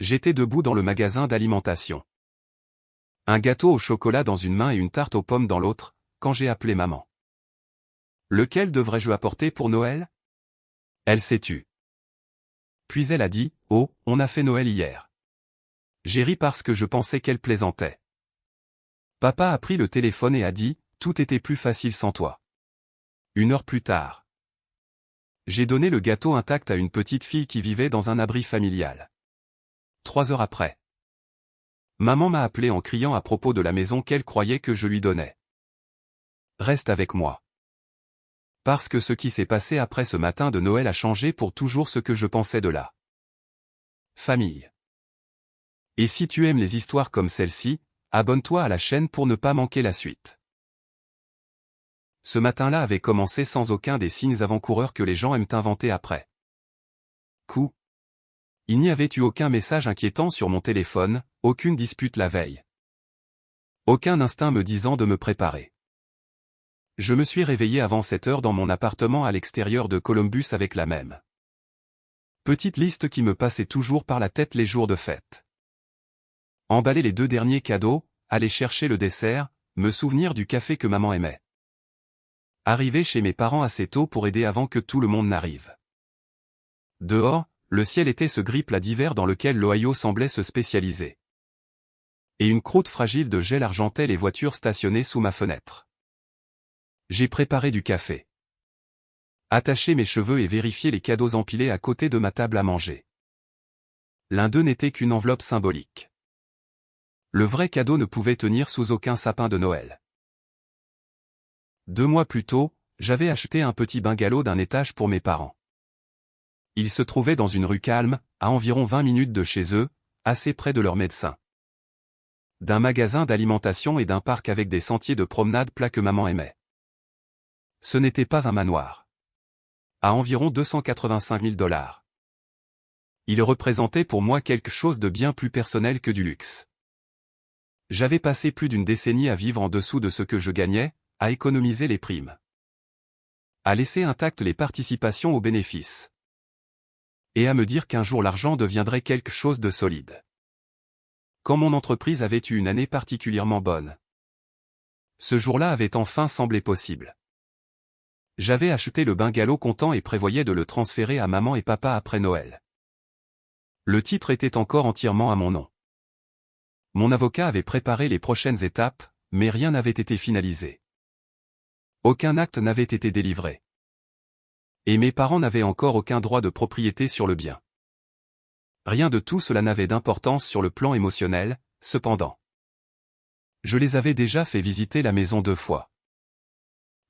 J'étais debout dans le magasin d'alimentation. Un gâteau au chocolat dans une main et une tarte aux pommes dans l'autre, quand j'ai appelé maman. Lequel devrais-je apporter pour Noël? Elle s'est tue. Puis elle a dit, oh, on a fait Noël hier. J'ai ri parce que je pensais qu'elle plaisantait. Papa a pris le téléphone et a dit, tout était plus facile sans toi. 1 heure plus tard. J'ai donné le gâteau intact à une petite fille qui vivait dans un abri familial. 3 heures après. Maman m'a appelé en criant à propos de la maison qu'elle croyait que je lui donnais. Reste avec moi. Parce que ce qui s'est passé après ce matin de Noël a changé pour toujours ce que je pensais de la famille. Et si tu aimes les histoires comme celle-ci, abonne-toi à la chaîne pour ne pas manquer la suite. Ce matin-là avait commencé sans aucun des signes avant-coureurs que les gens aiment inventer après coup. Il n'y avait eu aucun message inquiétant sur mon téléphone, aucune dispute la veille. Aucun instinct me disant de me préparer. Je me suis réveillé avant 7 heures dans mon appartement à l'extérieur de Columbus avec la même petite liste qui me passait toujours par la tête les jours de fête. Emballer les 2 derniers cadeaux, aller chercher le dessert, me souvenir du café que maman aimait. Arriver chez mes parents assez tôt pour aider avant que tout le monde n'arrive. Dehors, le ciel était ce gris plat d'hiver dans lequel l'Ohio semblait se spécialiser. Et une croûte fragile de gel argentait les voitures stationnées sous ma fenêtre. J'ai préparé du café. Attaché mes cheveux et vérifié les cadeaux empilés à côté de ma table à manger. L'un d'eux n'était qu'une enveloppe symbolique. Le vrai cadeau ne pouvait tenir sous aucun sapin de Noël. 2 mois plus tôt, j'avais acheté un petit bungalow d'un étage pour mes parents. Il se trouvait dans une rue calme, à environ 20 minutes de chez eux, assez près de leur médecin. D'un magasin d'alimentation et d'un parc avec des sentiers de promenade plats que maman aimait. Ce n'était pas un manoir. À environ 285 000 $. Il représentait pour moi quelque chose de bien plus personnel que du luxe. J'avais passé plus d'une décennie à vivre en dessous de ce que je gagnais, à économiser les primes. À laisser intactes les participations aux bénéfices. Et à me dire qu'un jour l'argent deviendrait quelque chose de solide. Quand mon entreprise avait eu une année particulièrement bonne. Ce jour-là avait enfin semblé possible. J'avais acheté le bungalow content et prévoyais de le transférer à maman et papa après Noël. Le titre était encore entièrement à mon nom. Mon avocat avait préparé les prochaines étapes, mais rien n'avait été finalisé. Aucun acte n'avait été délivré. Et mes parents n'avaient encore aucun droit de propriété sur le bien. Rien de tout cela n'avait d'importance sur le plan émotionnel, cependant. Je les avais déjà fait visiter la maison 2 fois.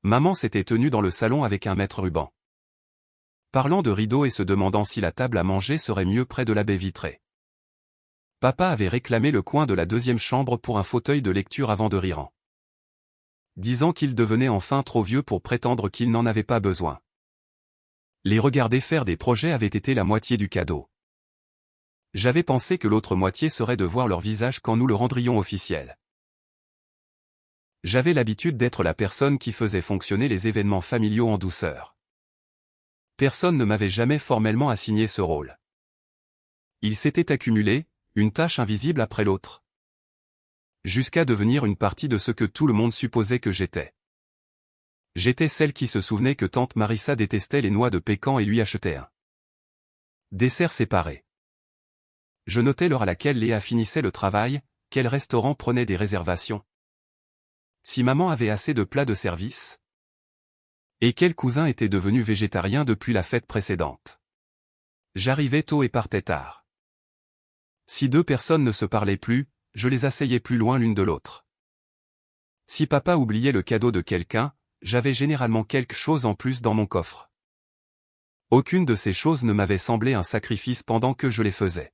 Maman s'était tenue dans le salon avec un maître ruban. Parlant de rideaux et se demandant si la table à manger serait mieux près de la baie vitrée. Papa avait réclamé le coin de la 2e chambre pour un fauteuil de lecture avant de rire. Disant qu'il devenait enfin trop vieux pour prétendre qu'il n'en avait pas besoin. Les regarder faire des projets avait été la moitié du cadeau. J'avais pensé que l'autre moitié serait de voir leur visage quand nous le rendrions officiel. J'avais l'habitude d'être la personne qui faisait fonctionner les événements familiaux en douceur. Personne ne m'avait jamais formellement assigné ce rôle. Il s'était accumulé, une tâche invisible après l'autre. Jusqu'à devenir une partie de ce que tout le monde supposait que j'étais. J'étais celle qui se souvenait que tante Marissa détestait les noix de pécan et lui achetait un dessert séparé. Je notais l'heure à laquelle Léa finissait le travail, quel restaurant prenait des réservations. Si maman avait assez de plats de service. Et quel cousin était devenu végétarien depuis la fête précédente. J'arrivais tôt et partais tard. Si 2 personnes ne se parlaient plus, je les asseyais plus loin l'une de l'autre. Si papa oubliait le cadeau de quelqu'un, j'avais généralement quelque chose en plus dans mon coffre. Aucune de ces choses ne m'avait semblé un sacrifice pendant que je les faisais.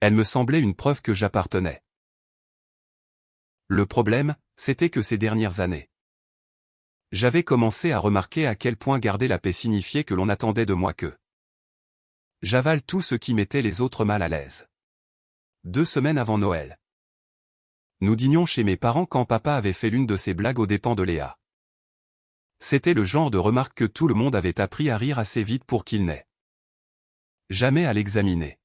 Elle me semblait une preuve que j'appartenais. Le problème, c'était que ces dernières années. J'avais commencé à remarquer à quel point garder la paix signifiait que l'on attendait de moi que j'avale tout ce qui mettait les autres mal à l'aise. 2 semaines avant Noël. Nous dînions chez mes parents quand papa avait fait l'une de ses blagues aux dépens de Léa. C'était le genre de remarque que tout le monde avait appris à rire assez vite pour qu'il n'ait jamais à l'examiner.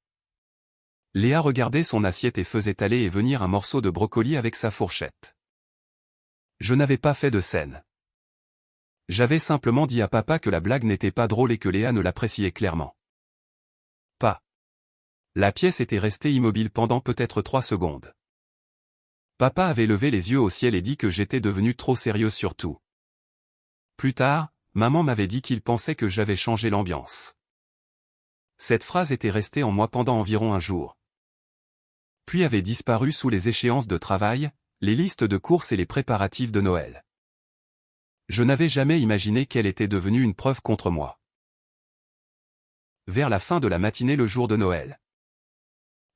Léa regardait son assiette et faisait aller et venir un morceau de brocoli avec sa fourchette. Je n'avais pas fait de scène. J'avais simplement dit à papa que la blague n'était pas drôle et que Léa ne l'appréciait clairement pas. La pièce était restée immobile pendant peut-être 3 secondes. Papa avait levé les yeux au ciel et dit que j'étais devenue trop sérieuse sur tout. Plus tard, maman m'avait dit qu'il pensait que j'avais changé l'ambiance. Cette phrase était restée en moi pendant environ un jour. Puis avait disparu sous les échéances de travail, les listes de courses et les préparatifs de Noël. Je n'avais jamais imaginé qu'elle était devenue une preuve contre moi. Vers la fin de la matinée le jour de Noël.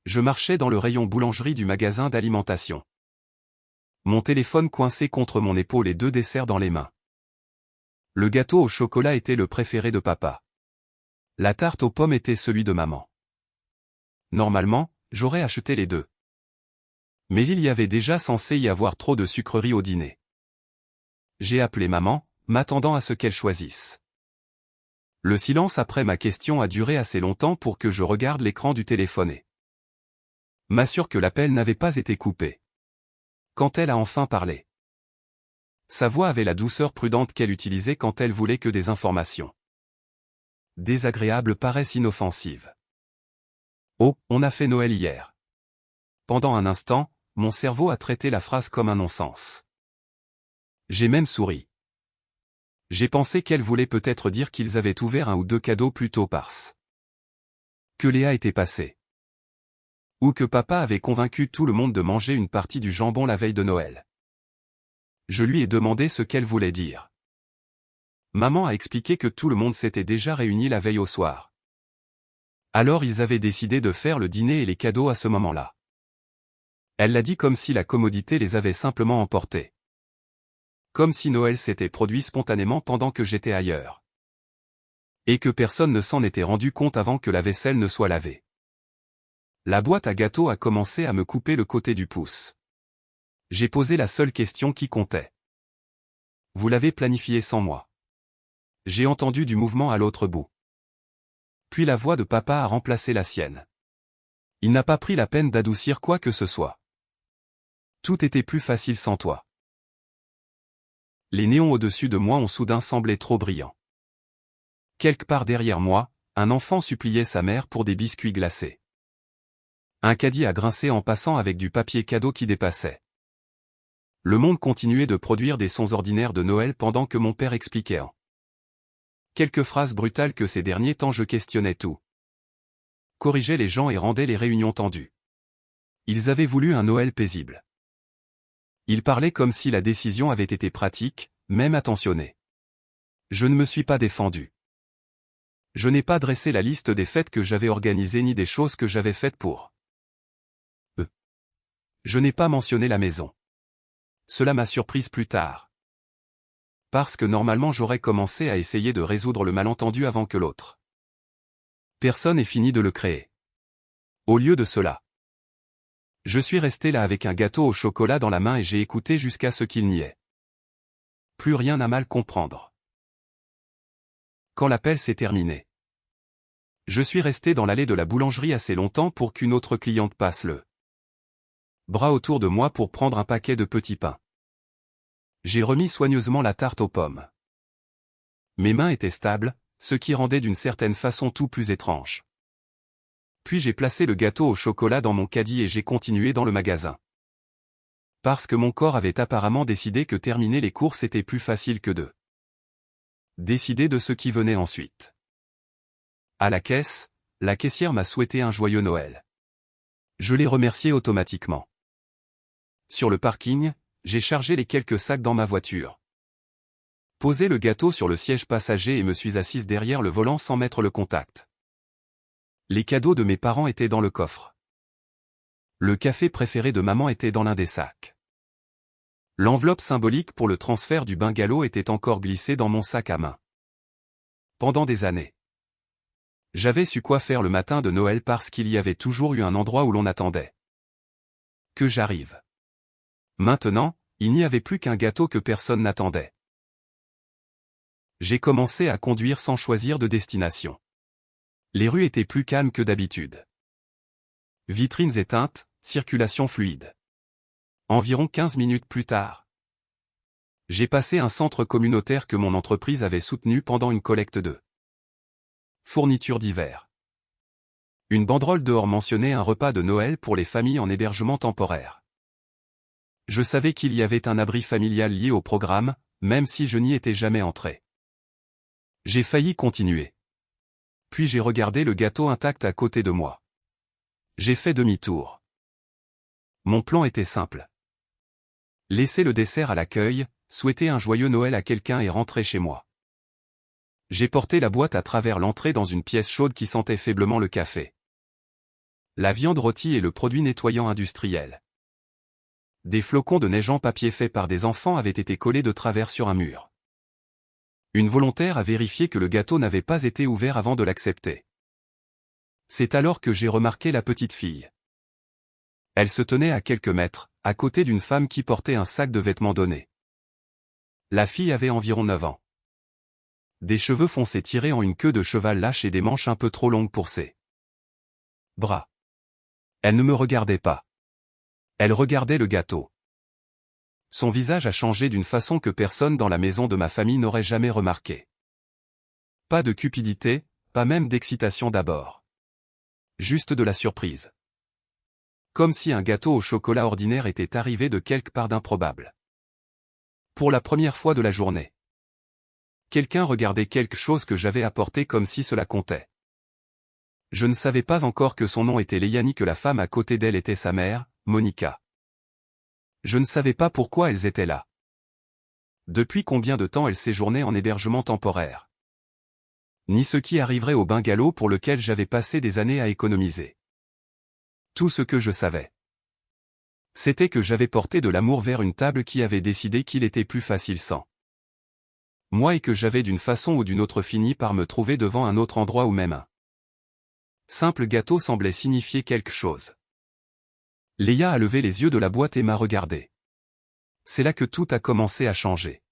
Je marchais dans le rayon boulangerie du magasin d'alimentation. Mon téléphone coincé contre mon épaule et 2 desserts dans les mains. Le gâteau au chocolat était le préféré de papa. La tarte aux pommes était celui de maman. Normalement, j'aurais acheté les 2. Mais il y avait déjà censé y avoir trop de sucreries au dîner. J'ai appelé maman, m'attendant à ce qu'elle choisisse. Le silence après ma question a duré assez longtemps pour que je regarde l'écran du téléphone et m'assure que l'appel n'avait pas été coupé. Quand elle a enfin parlé. Sa voix avait la douceur prudente qu'elle utilisait quand elle voulait que des informations désagréables paraissent inoffensives. Oh, on a fait Noël hier. Pendant un instant, mon cerveau a traité la phrase comme un non-sens. J'ai même souri. J'ai pensé qu'elle voulait peut-être dire qu'ils avaient ouvert 1 ou 2 cadeaux plus tôt parce que Léa était passée. Ou que papa avait convaincu tout le monde de manger une partie du jambon la veille de Noël. Je lui ai demandé ce qu'elle voulait dire. Maman a expliqué que tout le monde s'était déjà réuni la veille au soir. Alors ils avaient décidé de faire le dîner et les cadeaux à ce moment-là. Elle l'a dit comme si la commodité les avait simplement emportés. Comme si Noël s'était produit spontanément pendant que j'étais ailleurs. Et que personne ne s'en était rendu compte avant que la vaisselle ne soit lavée. La boîte à gâteaux a commencé à me couper le côté du pouce. J'ai posé la seule question qui comptait. Vous l'avez planifié sans moi. J'ai entendu du mouvement à l'autre bout. Puis la voix de papa a remplacé la sienne. Il n'a pas pris la peine d'adoucir quoi que ce soit. Tout était plus facile sans toi. Les néons au-dessus de moi ont soudain semblé trop brillants. Quelque part derrière moi, un enfant suppliait sa mère pour des biscuits glacés. Un caddie a grincé en passant avec du papier cadeau qui dépassait. Le monde continuait de produire des sons ordinaires de Noël pendant que mon père expliquait en quelques phrases brutales que ces derniers temps je questionnais tout. Corrigeait les gens et rendait les réunions tendues. Ils avaient voulu un Noël paisible. Il parlait comme si la décision avait été pratique, même attentionnée. Je ne me suis pas défendu. Je n'ai pas dressé la liste des fêtes que j'avais organisées ni des choses que j'avais faites pour eux. Je n'ai pas mentionné la maison. Cela m'a surprise plus tard. Parce que normalement j'aurais commencé à essayer de résoudre le malentendu avant que l'autre personne ait fini de le créer. Au lieu de cela, je suis resté là avec un gâteau au chocolat dans la main et j'ai écouté jusqu'à ce qu'il n'y ait plus rien à mal comprendre. Quand l'appel s'est terminé, je suis resté dans l'allée de la boulangerie assez longtemps pour qu'une autre cliente passe le bras autour de moi pour prendre un paquet de petits pains. J'ai remis soigneusement la tarte aux pommes. Mes mains étaient stables, ce qui rendait d'une certaine façon tout plus étrange. Puis j'ai placé le gâteau au chocolat dans mon caddie et j'ai continué dans le magasin. Parce que mon corps avait apparemment décidé que terminer les courses était plus facile que de décider de ce qui venait ensuite. À la caisse, la caissière m'a souhaité un joyeux Noël. Je l'ai remerciée automatiquement. Sur le parking, j'ai chargé les quelques sacs dans ma voiture. Posé le gâteau sur le siège passager et me suis assise derrière le volant sans mettre le contact. Les cadeaux de mes parents étaient dans le coffre. Le café préféré de maman était dans l'un des sacs. L'enveloppe symbolique pour le transfert du bungalow était encore glissée dans mon sac à main. Pendant des années, j'avais su quoi faire le matin de Noël parce qu'il y avait toujours eu un endroit où l'on attendait que j'arrive. Maintenant, il n'y avait plus qu'un gâteau que personne n'attendait. J'ai commencé à conduire sans choisir de destination. Les rues étaient plus calmes que d'habitude. Vitrines éteintes, circulation fluide. Environ 15 minutes plus tard. J'ai passé un centre communautaire que mon entreprise avait soutenu pendant une collecte de fournitures d'hiver. Une banderole dehors mentionnait un repas de Noël pour les familles en hébergement temporaire. Je savais qu'il y avait un abri familial lié au programme, même si je n'y étais jamais entré. J'ai failli continuer. Puis j'ai regardé le gâteau intact à côté de moi. J'ai fait demi-tour. Mon plan était simple. Laisser le dessert à l'accueil, souhaiter un joyeux Noël à quelqu'un et rentrer chez moi. J'ai porté la boîte à travers l'entrée dans une pièce chaude qui sentait faiblement le café. La viande rôtie et le produit nettoyant industriel. Des flocons de neige en papier faits par des enfants avaient été collés de travers sur un mur. Une volontaire a vérifié que le gâteau n'avait pas été ouvert avant de l'accepter. C'est alors que j'ai remarqué la petite fille. Elle se tenait à quelques mètres, à côté d'une femme qui portait un sac de vêtements donné. La fille avait environ 9 ans. Des cheveux foncés tirés en une queue de cheval lâche et des manches un peu trop longues pour ses bras. Elle ne me regardait pas. Elle regardait le gâteau. Son visage a changé d'une façon que personne dans la maison de ma famille n'aurait jamais remarqué. Pas de cupidité, pas même d'excitation d'abord. Juste de la surprise. Comme si un gâteau au chocolat ordinaire était arrivé de quelque part d'improbable. Pour la première fois de la journée. Quelqu'un regardait quelque chose que j'avais apporté comme si cela comptait. Je ne savais pas encore que son nom était Léa ni que la femme à côté d'elle était sa mère, Monica. Je ne savais pas pourquoi elles étaient là. Depuis combien de temps elles séjournaient en hébergement temporaire. Ni ce qui arriverait au bungalow pour lequel j'avais passé des années à économiser. Tout ce que je savais, c'était que j'avais porté de l'amour vers une table qui avait décidé qu'il était plus facile sans moi et que j'avais d'une façon ou d'une autre fini par me trouver devant un autre endroit où même un simple gâteau semblait signifier quelque chose. Léa a levé les yeux de la boîte et m'a regardé. C'est là que tout a commencé à changer.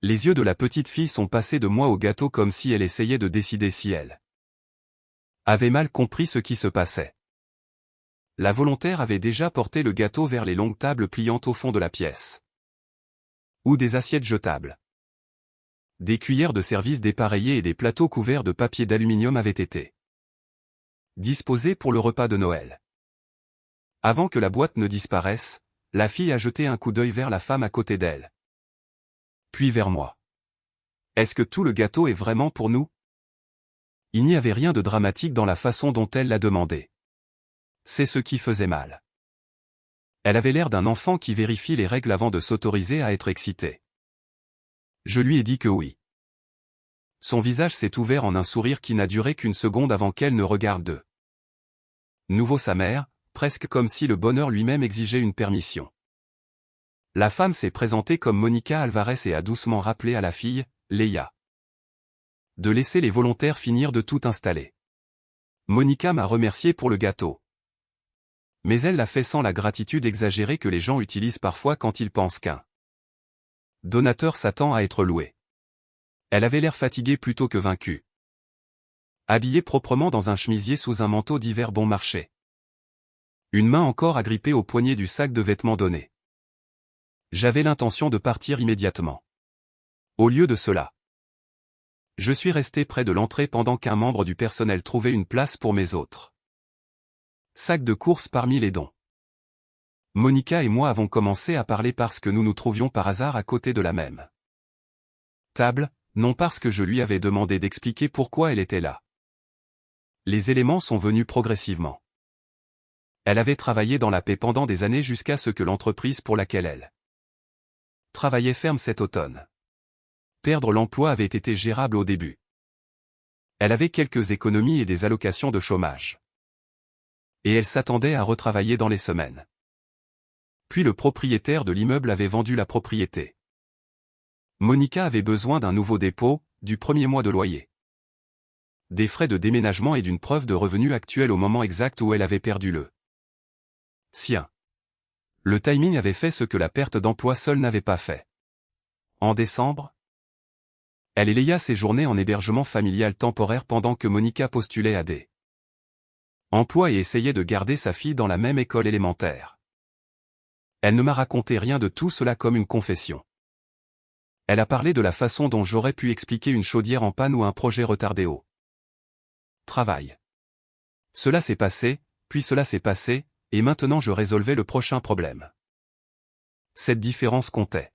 Les yeux de la petite fille sont passés de moi au gâteau comme si elle essayait de décider si elle avait mal compris ce qui se passait. La volontaire avait déjà porté le gâteau vers les longues tables pliantes au fond de la pièce. Ou des assiettes jetables. Des cuillères de service dépareillées et des plateaux couverts de papier d'aluminium avaient été disposés pour le repas de Noël. Avant que la boîte ne disparaisse, la fille a jeté un coup d'œil vers la femme à côté d'elle. Puis vers moi. Est-ce que tout le gâteau est vraiment pour nous? Il n'y avait rien de dramatique dans la façon dont elle l'a demandé. C'est ce qui faisait mal. Elle avait l'air d'un enfant qui vérifie les règles avant de s'autoriser à être excité. Je lui ai dit que oui. Son visage s'est ouvert en un sourire qui n'a duré qu'une seconde avant qu'elle ne regarde de nouveau sa mère, presque comme si le bonheur lui-même exigeait une permission. La femme s'est présentée comme Monica Alvarez et a doucement rappelé à la fille, Léa, de laisser les volontaires finir de tout installer. Monica m'a remercié pour le gâteau. Mais elle l'a fait sans la gratitude exagérée que les gens utilisent parfois quand ils pensent qu'un donateur s'attend à être loué. Elle avait l'air fatiguée plutôt que vaincue. Habillée proprement dans un chemisier sous un manteau d'hiver bon marché. Une main encore agrippée au poignet du sac de vêtements donné. J'avais l'intention de partir immédiatement. Au lieu de cela, je suis resté près de l'entrée pendant qu'un membre du personnel trouvait une place pour mes autres sacs de course parmi les dons. Monica et moi avons commencé à parler parce que nous nous trouvions par hasard à côté de la même table, non parce que je lui avais demandé d'expliquer pourquoi elle était là. Les éléments sont venus progressivement. Elle avait travaillé dans la paix pendant des années jusqu'à ce que l'entreprise pour laquelle elle travaillait ferme cet automne. Perdre l'emploi avait été gérable au début. Elle avait quelques économies et des allocations de chômage. Et elle s'attendait à retravailler dans les semaines. Puis le propriétaire de l'immeuble avait vendu la propriété. Monica avait besoin d'un nouveau dépôt, du premier mois de loyer, des frais de déménagement et d'une preuve de revenu actuel au moment exact où elle avait perdu le sien. Le timing avait fait ce que la perte d'emploi seule n'avait pas fait. En décembre, elle et Léa séjournaient en hébergement familial temporaire pendant que Monica postulait à des emploi et essayait de garder sa fille dans la même école élémentaire. Elle ne m'a raconté rien de tout cela comme une confession. Elle a parlé de la façon dont j'aurais pu expliquer une chaudière en panne ou un projet retardé au travail. Cela s'est passé, puis cela s'est passé, et maintenant je résolvais le prochain problème. Cette différence comptait.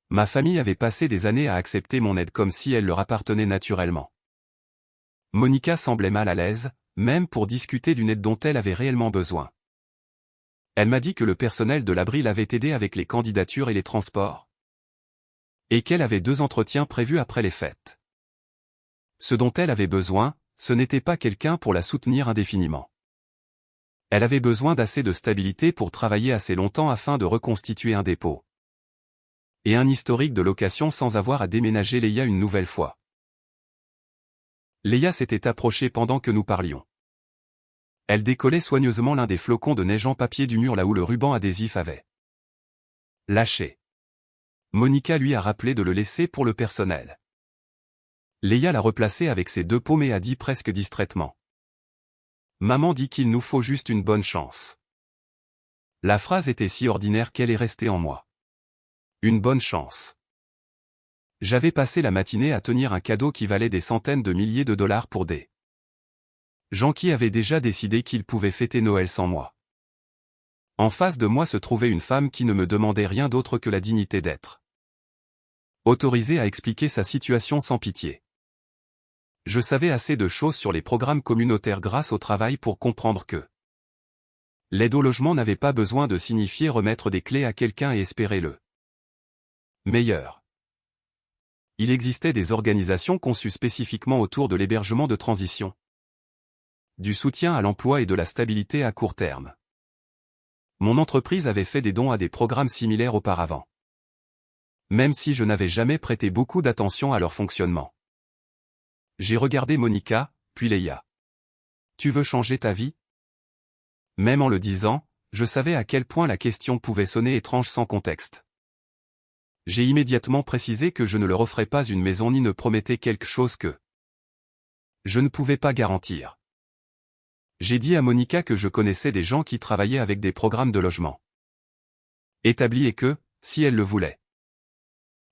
Ma famille avait passé des années à accepter mon aide comme si elle leur appartenait naturellement. Monica semblait mal à l'aise, même pour discuter d'une aide dont elle avait réellement besoin. Elle m'a dit que le personnel de l'abri l'avait aidé avec les candidatures et les transports, et qu'elle avait 2 entretiens prévus après les fêtes. Ce dont elle avait besoin, ce n'était pas quelqu'un pour la soutenir indéfiniment. Elle avait besoin d'assez de stabilité pour travailler assez longtemps afin de reconstituer un dépôt et un historique de location sans avoir à déménager Léa une nouvelle fois. Léa s'était approchée pendant que nous parlions. Elle décollait soigneusement l'un des flocons de neige en papier du mur là où le ruban adhésif avait lâché. Monica lui a rappelé de le laisser pour le personnel. Léa l'a replacé avec ses 2 paumes et a dit presque distraitement. Maman dit qu'il nous faut juste une bonne chance. La phrase était si ordinaire qu'elle est restée en moi. Une bonne chance. J'avais passé la matinée à tenir un cadeau qui valait des centaines de milliers de dollars pour des gens qui avaient déjà décidé qu'ils pouvaient fêter Noël sans moi. En face de moi se trouvait une femme qui ne me demandait rien d'autre que la dignité d'être autorisée à expliquer sa situation sans pitié. Je savais assez de choses sur les programmes communautaires grâce au travail pour comprendre que l'aide au logement n'avait pas besoin de signifier remettre des clés à quelqu'un et espérer le meilleur. Il existait des organisations conçues spécifiquement autour de l'hébergement de transition, du soutien à l'emploi et de la stabilité à court terme. Mon entreprise avait fait des dons à des programmes similaires auparavant, même si je n'avais jamais prêté beaucoup d'attention à leur fonctionnement. J'ai regardé Monica, puis Léa. Tu veux changer ta vie? Même en le disant, je savais à quel point la question pouvait sonner étrange sans contexte. J'ai immédiatement précisé que je ne leur offrais pas une maison ni ne promettais quelque chose que je ne pouvais pas garantir. J'ai dit à Monica que je connaissais des gens qui travaillaient avec des programmes de logement établis et que, si elle le voulait,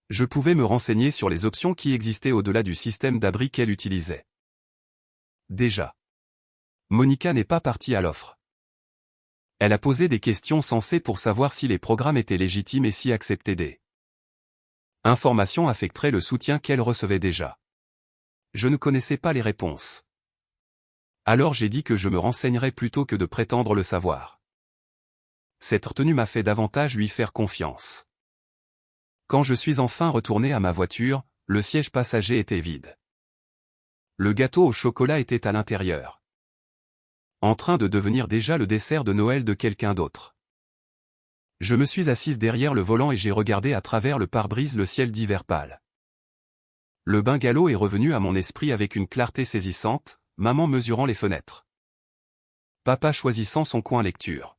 je pouvais me renseigner sur les options qui existaient au-delà du système d'abri qu'elle utilisait. Déjà, Monica n'est pas partie à l'offre. Elle a posé des questions sensées pour savoir si les programmes étaient légitimes et si accepter des informations affecterait le soutien qu'elle recevait déjà. Je ne connaissais pas les réponses. Alors j'ai dit que je me renseignerais plutôt que de prétendre le savoir. Cette retenue m'a fait davantage lui faire confiance. Quand je suis enfin retourné à ma voiture, le siège passager était vide. Le gâteau au chocolat était à l'intérieur, en train de devenir déjà le dessert de Noël de quelqu'un d'autre. Je me suis assise derrière le volant et j'ai regardé à travers le pare-brise le ciel d'hiver pâle. Le bungalow est revenu à mon esprit avec une clarté saisissante, maman mesurant les fenêtres, papa choisissant son coin lecture.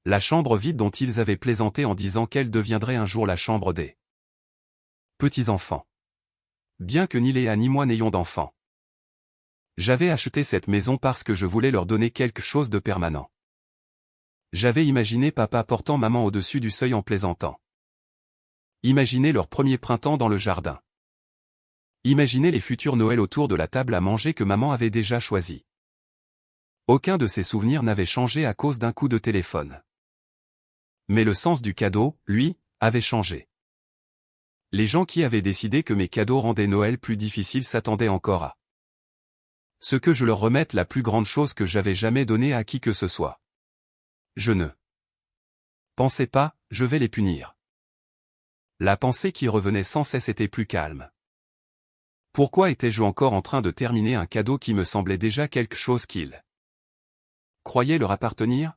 La chambre vide dont ils avaient plaisanté en disant qu'elle deviendrait un jour la chambre des petits-enfants. Bien que ni Léa ni moi n'ayons d'enfants. J'avais acheté cette maison parce que je voulais leur donner quelque chose de permanent. J'avais imaginé papa portant maman au-dessus du seuil en plaisantant. Imaginez leur premier printemps dans le jardin. Imaginez les futurs Noëls autour de la table à manger que maman avait déjà choisi. Aucun de ces souvenirs n'avait changé à cause d'un coup de téléphone. Mais le sens du cadeau, lui, avait changé. Les gens qui avaient décidé que mes cadeaux rendaient Noël plus difficile s'attendaient encore à ce que je leur remette la plus grande chose que j'avais jamais donnée à qui que ce soit. Je ne pensais pas, je vais les punir. La pensée qui revenait sans cesse était plus calme. Pourquoi étais-je encore en train de terminer un cadeau qui me semblait déjà quelque chose qu'ils croyaient leur appartenir?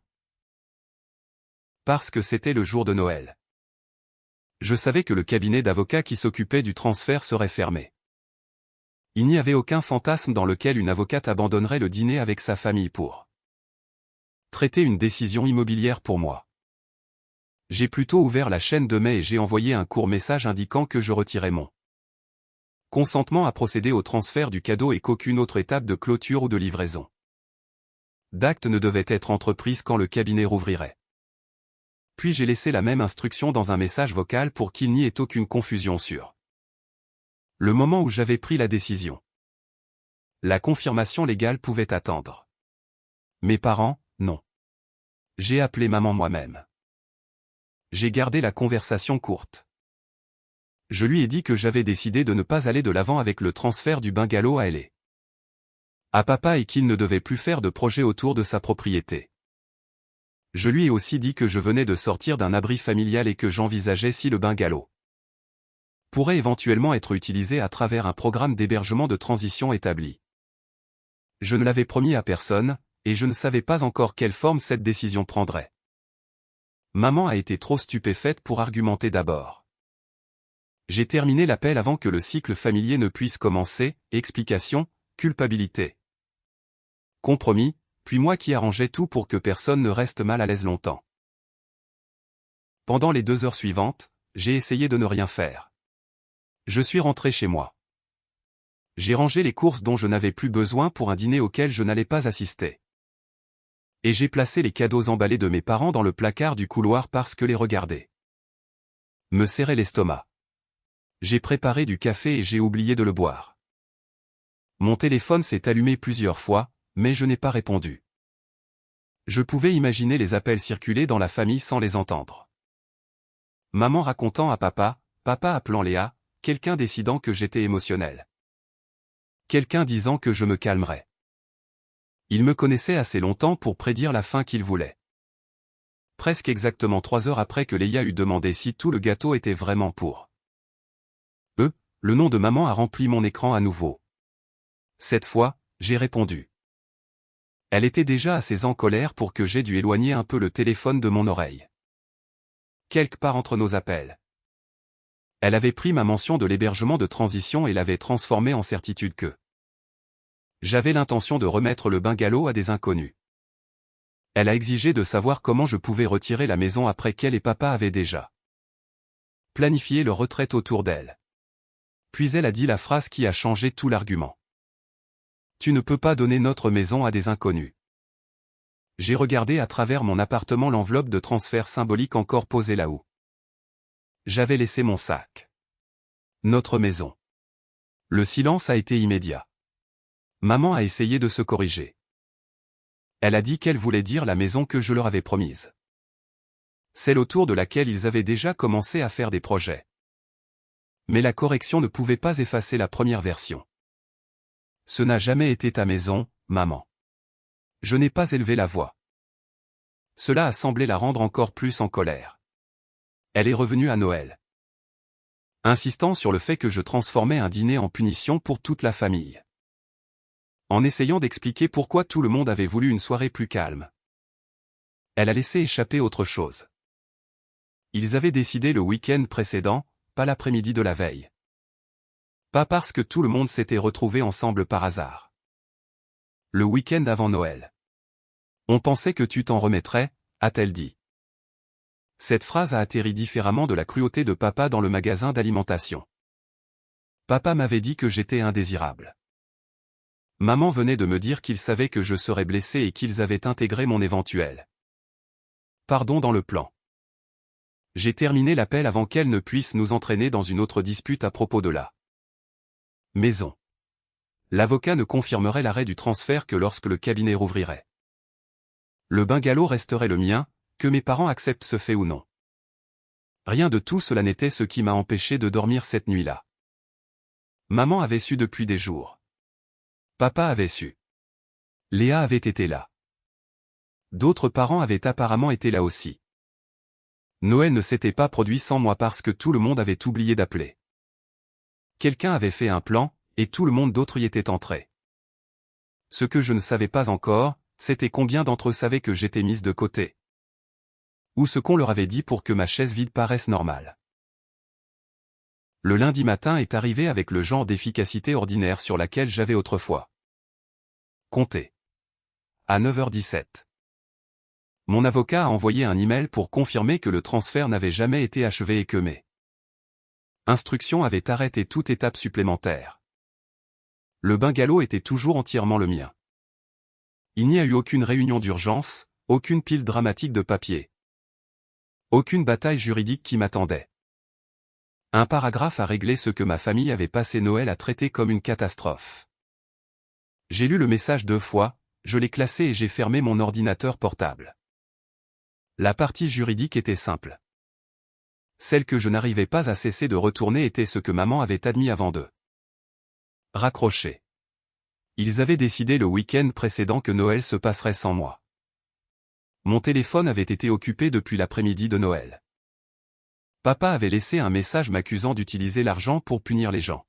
Parce que c'était le jour de Noël. Je savais que le cabinet d'avocats qui s'occupait du transfert serait fermé. Il n'y avait aucun fantasme dans lequel une avocate abandonnerait le dîner avec sa famille pour traiter une décision immobilière pour moi. J'ai plutôt ouvert la chaîne de mail et j'ai envoyé un court message indiquant que je retirais mon consentement à procéder au transfert du cadeau et qu'aucune autre étape de clôture ou de livraison d'acte ne devait être entreprise quand le cabinet rouvrirait. Puis j'ai laissé la même instruction dans un message vocal pour qu'il n'y ait aucune confusion sur le moment où j'avais pris la décision. La confirmation légale pouvait attendre. Mes parents, non. J'ai appelé maman moi-même. J'ai gardé la conversation courte. Je lui ai dit que j'avais décidé de ne pas aller de l'avant avec le transfert du bungalow à LA. À papa et qu'il ne devait plus faire de projet autour de sa propriété. Je lui ai aussi dit que je venais de sortir d'un abri familial et que j'envisageais si le bungalow pourrait éventuellement être utilisé à travers un programme d'hébergement de transition établi. Je ne l'avais promis à personne, et je ne savais pas encore quelle forme cette décision prendrait. Maman a été trop stupéfaite pour argumenter d'abord. J'ai terminé l'appel avant que le cycle familier ne puisse commencer, explication, culpabilité. Compromis, puis moi qui arrangeais tout pour que personne ne reste mal à l'aise longtemps. Pendant les 2 heures suivantes, j'ai essayé de ne rien faire. Je suis rentré chez moi. J'ai rangé les courses dont je n'avais plus besoin pour un dîner auquel je n'allais pas assister. Et j'ai placé les cadeaux emballés de mes parents dans le placard du couloir parce que les regarder me serrait l'estomac. J'ai préparé du café et j'ai oublié de le boire. Mon téléphone s'est allumé plusieurs fois, mais je n'ai pas répondu. Je pouvais imaginer les appels circuler dans la famille sans les entendre. Maman racontant à papa, papa appelant Léa, quelqu'un décidant que j'étais émotionnel. Quelqu'un disant que je me calmerais. Il me connaissait assez longtemps pour prédire la fin qu'il voulait. Presque exactement 3 heures après que Léa eut demandé si tout le gâteau était vraiment pour eux, le nom de maman a rempli mon écran à nouveau. Cette fois, j'ai répondu. Elle était déjà assez en colère pour que j'aie dû éloigner un peu le téléphone de mon oreille. Quelque part entre nos appels. Elle avait pris ma mention de l'hébergement de transition et l'avait transformée en certitude que j'avais l'intention de remettre le bungalow à des inconnus. Elle a exigé de savoir comment je pouvais retirer la maison après qu'elle et papa avaient déjà planifié leur retraite autour d'elle. Puis elle a dit la phrase qui a changé tout l'argument. Tu ne peux pas donner notre maison à des inconnus. J'ai regardé à travers mon appartement l'enveloppe de transfert symbolique encore posée là-haut. J'avais laissé mon sac. Notre maison. Le silence a été immédiat. Maman a essayé de se corriger. Elle a dit qu'elle voulait dire la maison que je leur avais promise. Celle autour de laquelle ils avaient déjà commencé à faire des projets. Mais la correction ne pouvait pas effacer la première version. Ce n'a jamais été ta maison, maman. Je n'ai pas élevé la voix. Cela a semblé la rendre encore plus en colère. Elle est revenue à Noël, insistant sur le fait que je transformais un dîner en punition pour toute la famille. En essayant d'expliquer pourquoi tout le monde avait voulu une soirée plus calme. Elle a laissé échapper autre chose. Ils avaient décidé le week-end précédent, pas l'après-midi de la veille. Pas parce que tout le monde s'était retrouvé ensemble par hasard. Le week-end avant Noël. On pensait que tu t'en remettrais, a-t-elle dit. Cette phrase a atterri différemment de la cruauté de papa dans le magasin d'alimentation. Papa m'avait dit que j'étais indésirable. Maman venait de me dire qu'ils savaient que je serais blessé et qu'ils avaient intégré mon éventuel pardon dans le plan. J'ai terminé l'appel avant qu'elle ne puisse nous entraîner dans une autre dispute à propos de la maison. L'avocat ne confirmerait l'arrêt du transfert que lorsque le cabinet rouvrirait. Le bungalow resterait le mien, que mes parents acceptent ce fait ou non. Rien de tout cela n'était ce qui m'a empêché de dormir cette nuit-là. Maman avait su depuis des jours. Papa avait su. Léa avait été là. D'autres parents avaient apparemment été là aussi. Noël ne s'était pas produit sans moi parce que tout le monde avait oublié d'appeler. Quelqu'un avait fait un plan, et tout le monde d'autre y était entré. Ce que je ne savais pas encore, c'était combien d'entre eux savaient que j'étais mise de côté. Ou ce qu'on leur avait dit pour que ma chaise vide paraisse normale. Le lundi matin est arrivé avec le genre d'efficacité ordinaire sur laquelle j'avais autrefois compté. À 9h17. Mon avocat a envoyé un email pour confirmer que le transfert n'avait jamais été achevé et que mes instructions avaient arrêté toute étape supplémentaire. Le bungalow était toujours entièrement le mien. Il n'y a eu aucune réunion d'urgence, aucune pile dramatique de papier. Aucune bataille juridique qui m'attendait. Un paragraphe a réglé ce que ma famille avait passé Noël à traiter comme une catastrophe. J'ai lu le message 2 fois, je l'ai classé et j'ai fermé mon ordinateur portable. La partie juridique était simple. Celle que je n'arrivais pas à cesser de retourner était ce que maman avait admis avant de raccrocher. Ils avaient décidé le week-end précédent que Noël se passerait sans moi. Mon téléphone avait été occupé depuis l'après-midi de Noël. Papa avait laissé un message m'accusant d'utiliser l'argent pour punir les gens.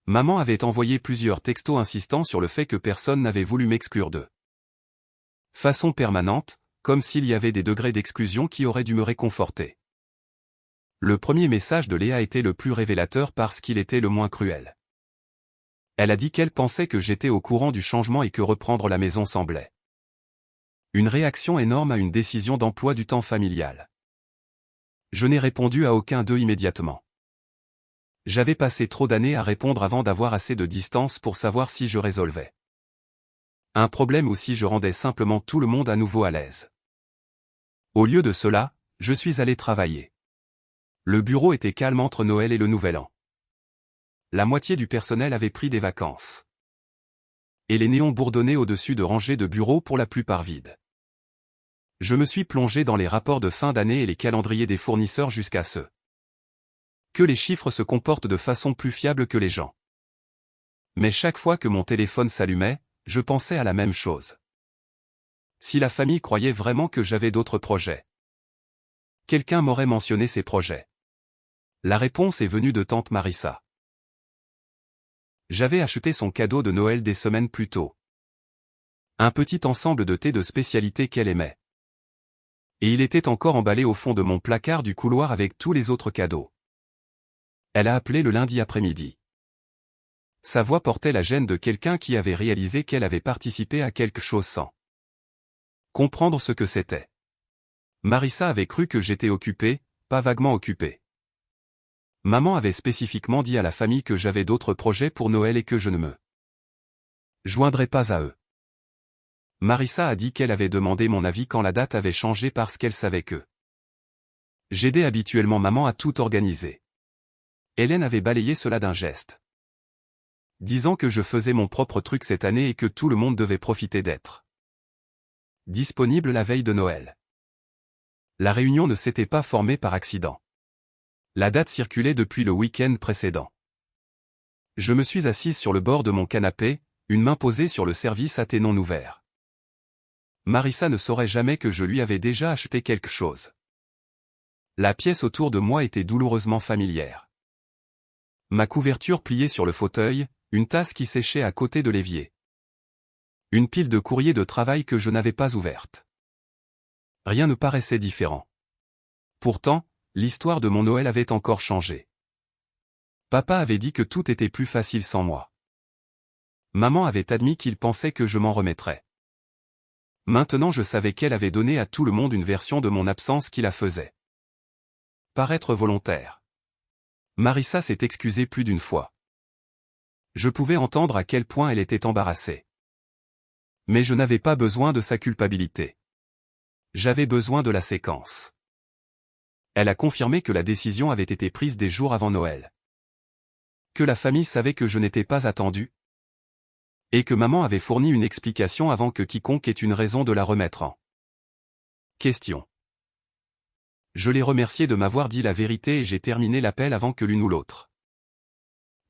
Maman avait envoyé plusieurs textos insistant sur le fait que personne n'avait voulu m'exclure de façon permanente, comme s'il y avait des degrés d'exclusion qui auraient dû me réconforter. Le premier message de Léa était le plus révélateur parce qu'il était le moins cruel. Elle a dit qu'elle pensait que j'étais au courant du changement et que reprendre la maison semblait une réaction énorme à une décision d'emploi du temps familial. Je n'ai répondu à aucun d'eux immédiatement. J'avais passé trop d'années à répondre avant d'avoir assez de distance pour savoir si je résolvais un problème ou si je rendais simplement tout le monde à nouveau à l'aise. Au lieu de cela, je suis allé travailler. Le bureau était calme entre Noël et le Nouvel An. La moitié du personnel avait pris des vacances. Et les néons bourdonnaient au-dessus de rangées de bureaux pour la plupart vides. Je me suis plongé dans les rapports de fin d'année et les calendriers des fournisseurs jusqu'à ce que les chiffres se comportent de façon plus fiable que les gens. Mais chaque fois que mon téléphone s'allumait, je pensais à la même chose. Si la famille croyait vraiment que j'avais d'autres projets, quelqu'un m'aurait mentionné ces projets. La réponse est venue de tante Marissa. J'avais acheté son cadeau de Noël des semaines plus tôt. Un petit ensemble de thé de spécialité qu'elle aimait. Et il était encore emballé au fond de mon placard du couloir avec tous les autres cadeaux. Elle a appelé le lundi après-midi. Sa voix portait la gêne de quelqu'un qui avait réalisé qu'elle avait participé à quelque chose sans comprendre ce que c'était. Marissa avait cru que j'étais occupé, pas vaguement occupé. Maman avait spécifiquement dit à la famille que j'avais d'autres projets pour Noël et que je ne me joindrais pas à eux. Marissa a dit qu'elle avait demandé mon avis quand la date avait changé parce qu'elle savait que j'aidais habituellement maman à tout organiser. Hélène avait balayé cela d'un geste, disant que je faisais mon propre truc cette année et que tout le monde devait profiter d'être disponible la veille de Noël. La réunion ne s'était pas formée par accident. La date circulait depuis le week-end précédent. Je me suis assise sur le bord de mon canapé, une main posée sur le service à thé non ouvert. Marissa ne saurait jamais que je lui avais déjà acheté quelque chose. La pièce autour de moi était douloureusement familière. Ma couverture pliée sur le fauteuil, une tasse qui séchait à côté de l'évier. Une pile de courriers de travail que je n'avais pas ouverte. Rien ne paraissait différent. Pourtant, l'histoire de mon Noël avait encore changé. Papa avait dit que tout était plus facile sans moi. Maman avait admis qu'il pensait que je m'en remettrais. Maintenant je savais qu'elle avait donné à tout le monde une version de mon absence qui la faisait paraître volontaire. Marissa s'est excusée plus d'une fois. Je pouvais entendre à quel point elle était embarrassée. Mais je n'avais pas besoin de sa culpabilité. J'avais besoin de la séquence. Elle a confirmé que la décision avait été prise des jours avant Noël. Que la famille savait que je n'étais pas attendu. Et que maman avait fourni une explication avant que quiconque ait une raison de la remettre en question. Je l'ai remercié de m'avoir dit la vérité et j'ai terminé l'appel avant que l'une ou l'autre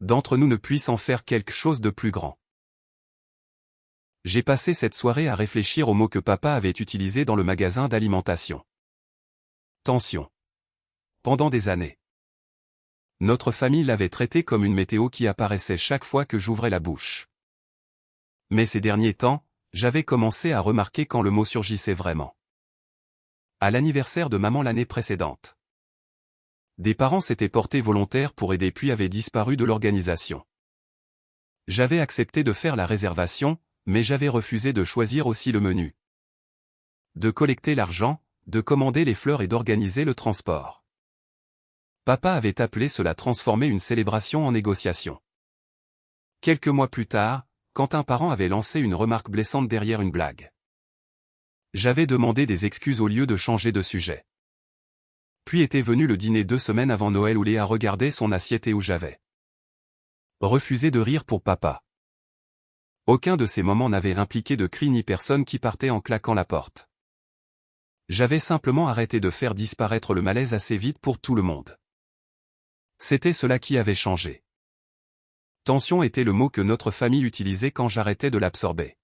d'entre nous ne puisse en faire quelque chose de plus grand. J'ai passé cette soirée à réfléchir aux mots que papa avait utilisés dans le magasin d'alimentation. Tension. Pendant des années, notre famille l'avait traité comme une météo qui apparaissait chaque fois que j'ouvrais la bouche. Mais ces derniers temps, j'avais commencé à remarquer quand le mot surgissait vraiment. À l'anniversaire de maman l'année précédente, des parents s'étaient portés volontaires pour aider puis avaient disparu de l'organisation. J'avais accepté de faire la réservation, mais j'avais refusé de choisir aussi le menu, de collecter l'argent, de commander les fleurs et d'organiser le transport. Papa avait appelé cela transformer une célébration en négociation. Quelques mois plus tard, quand un parent avait lancé une remarque blessante derrière une blague. J'avais demandé des excuses au lieu de changer de sujet. Puis était venu le dîner 2 semaines avant Noël où Léa regardait son assiette et où j'avais refusé de rire pour papa. Aucun de ces moments n'avait impliqué de cris ni personne qui partait en claquant la porte. J'avais simplement arrêté de faire disparaître le malaise assez vite pour tout le monde. C'était cela qui avait changé. Tension était le mot que notre famille utilisait quand j'arrêtais de l'absorber.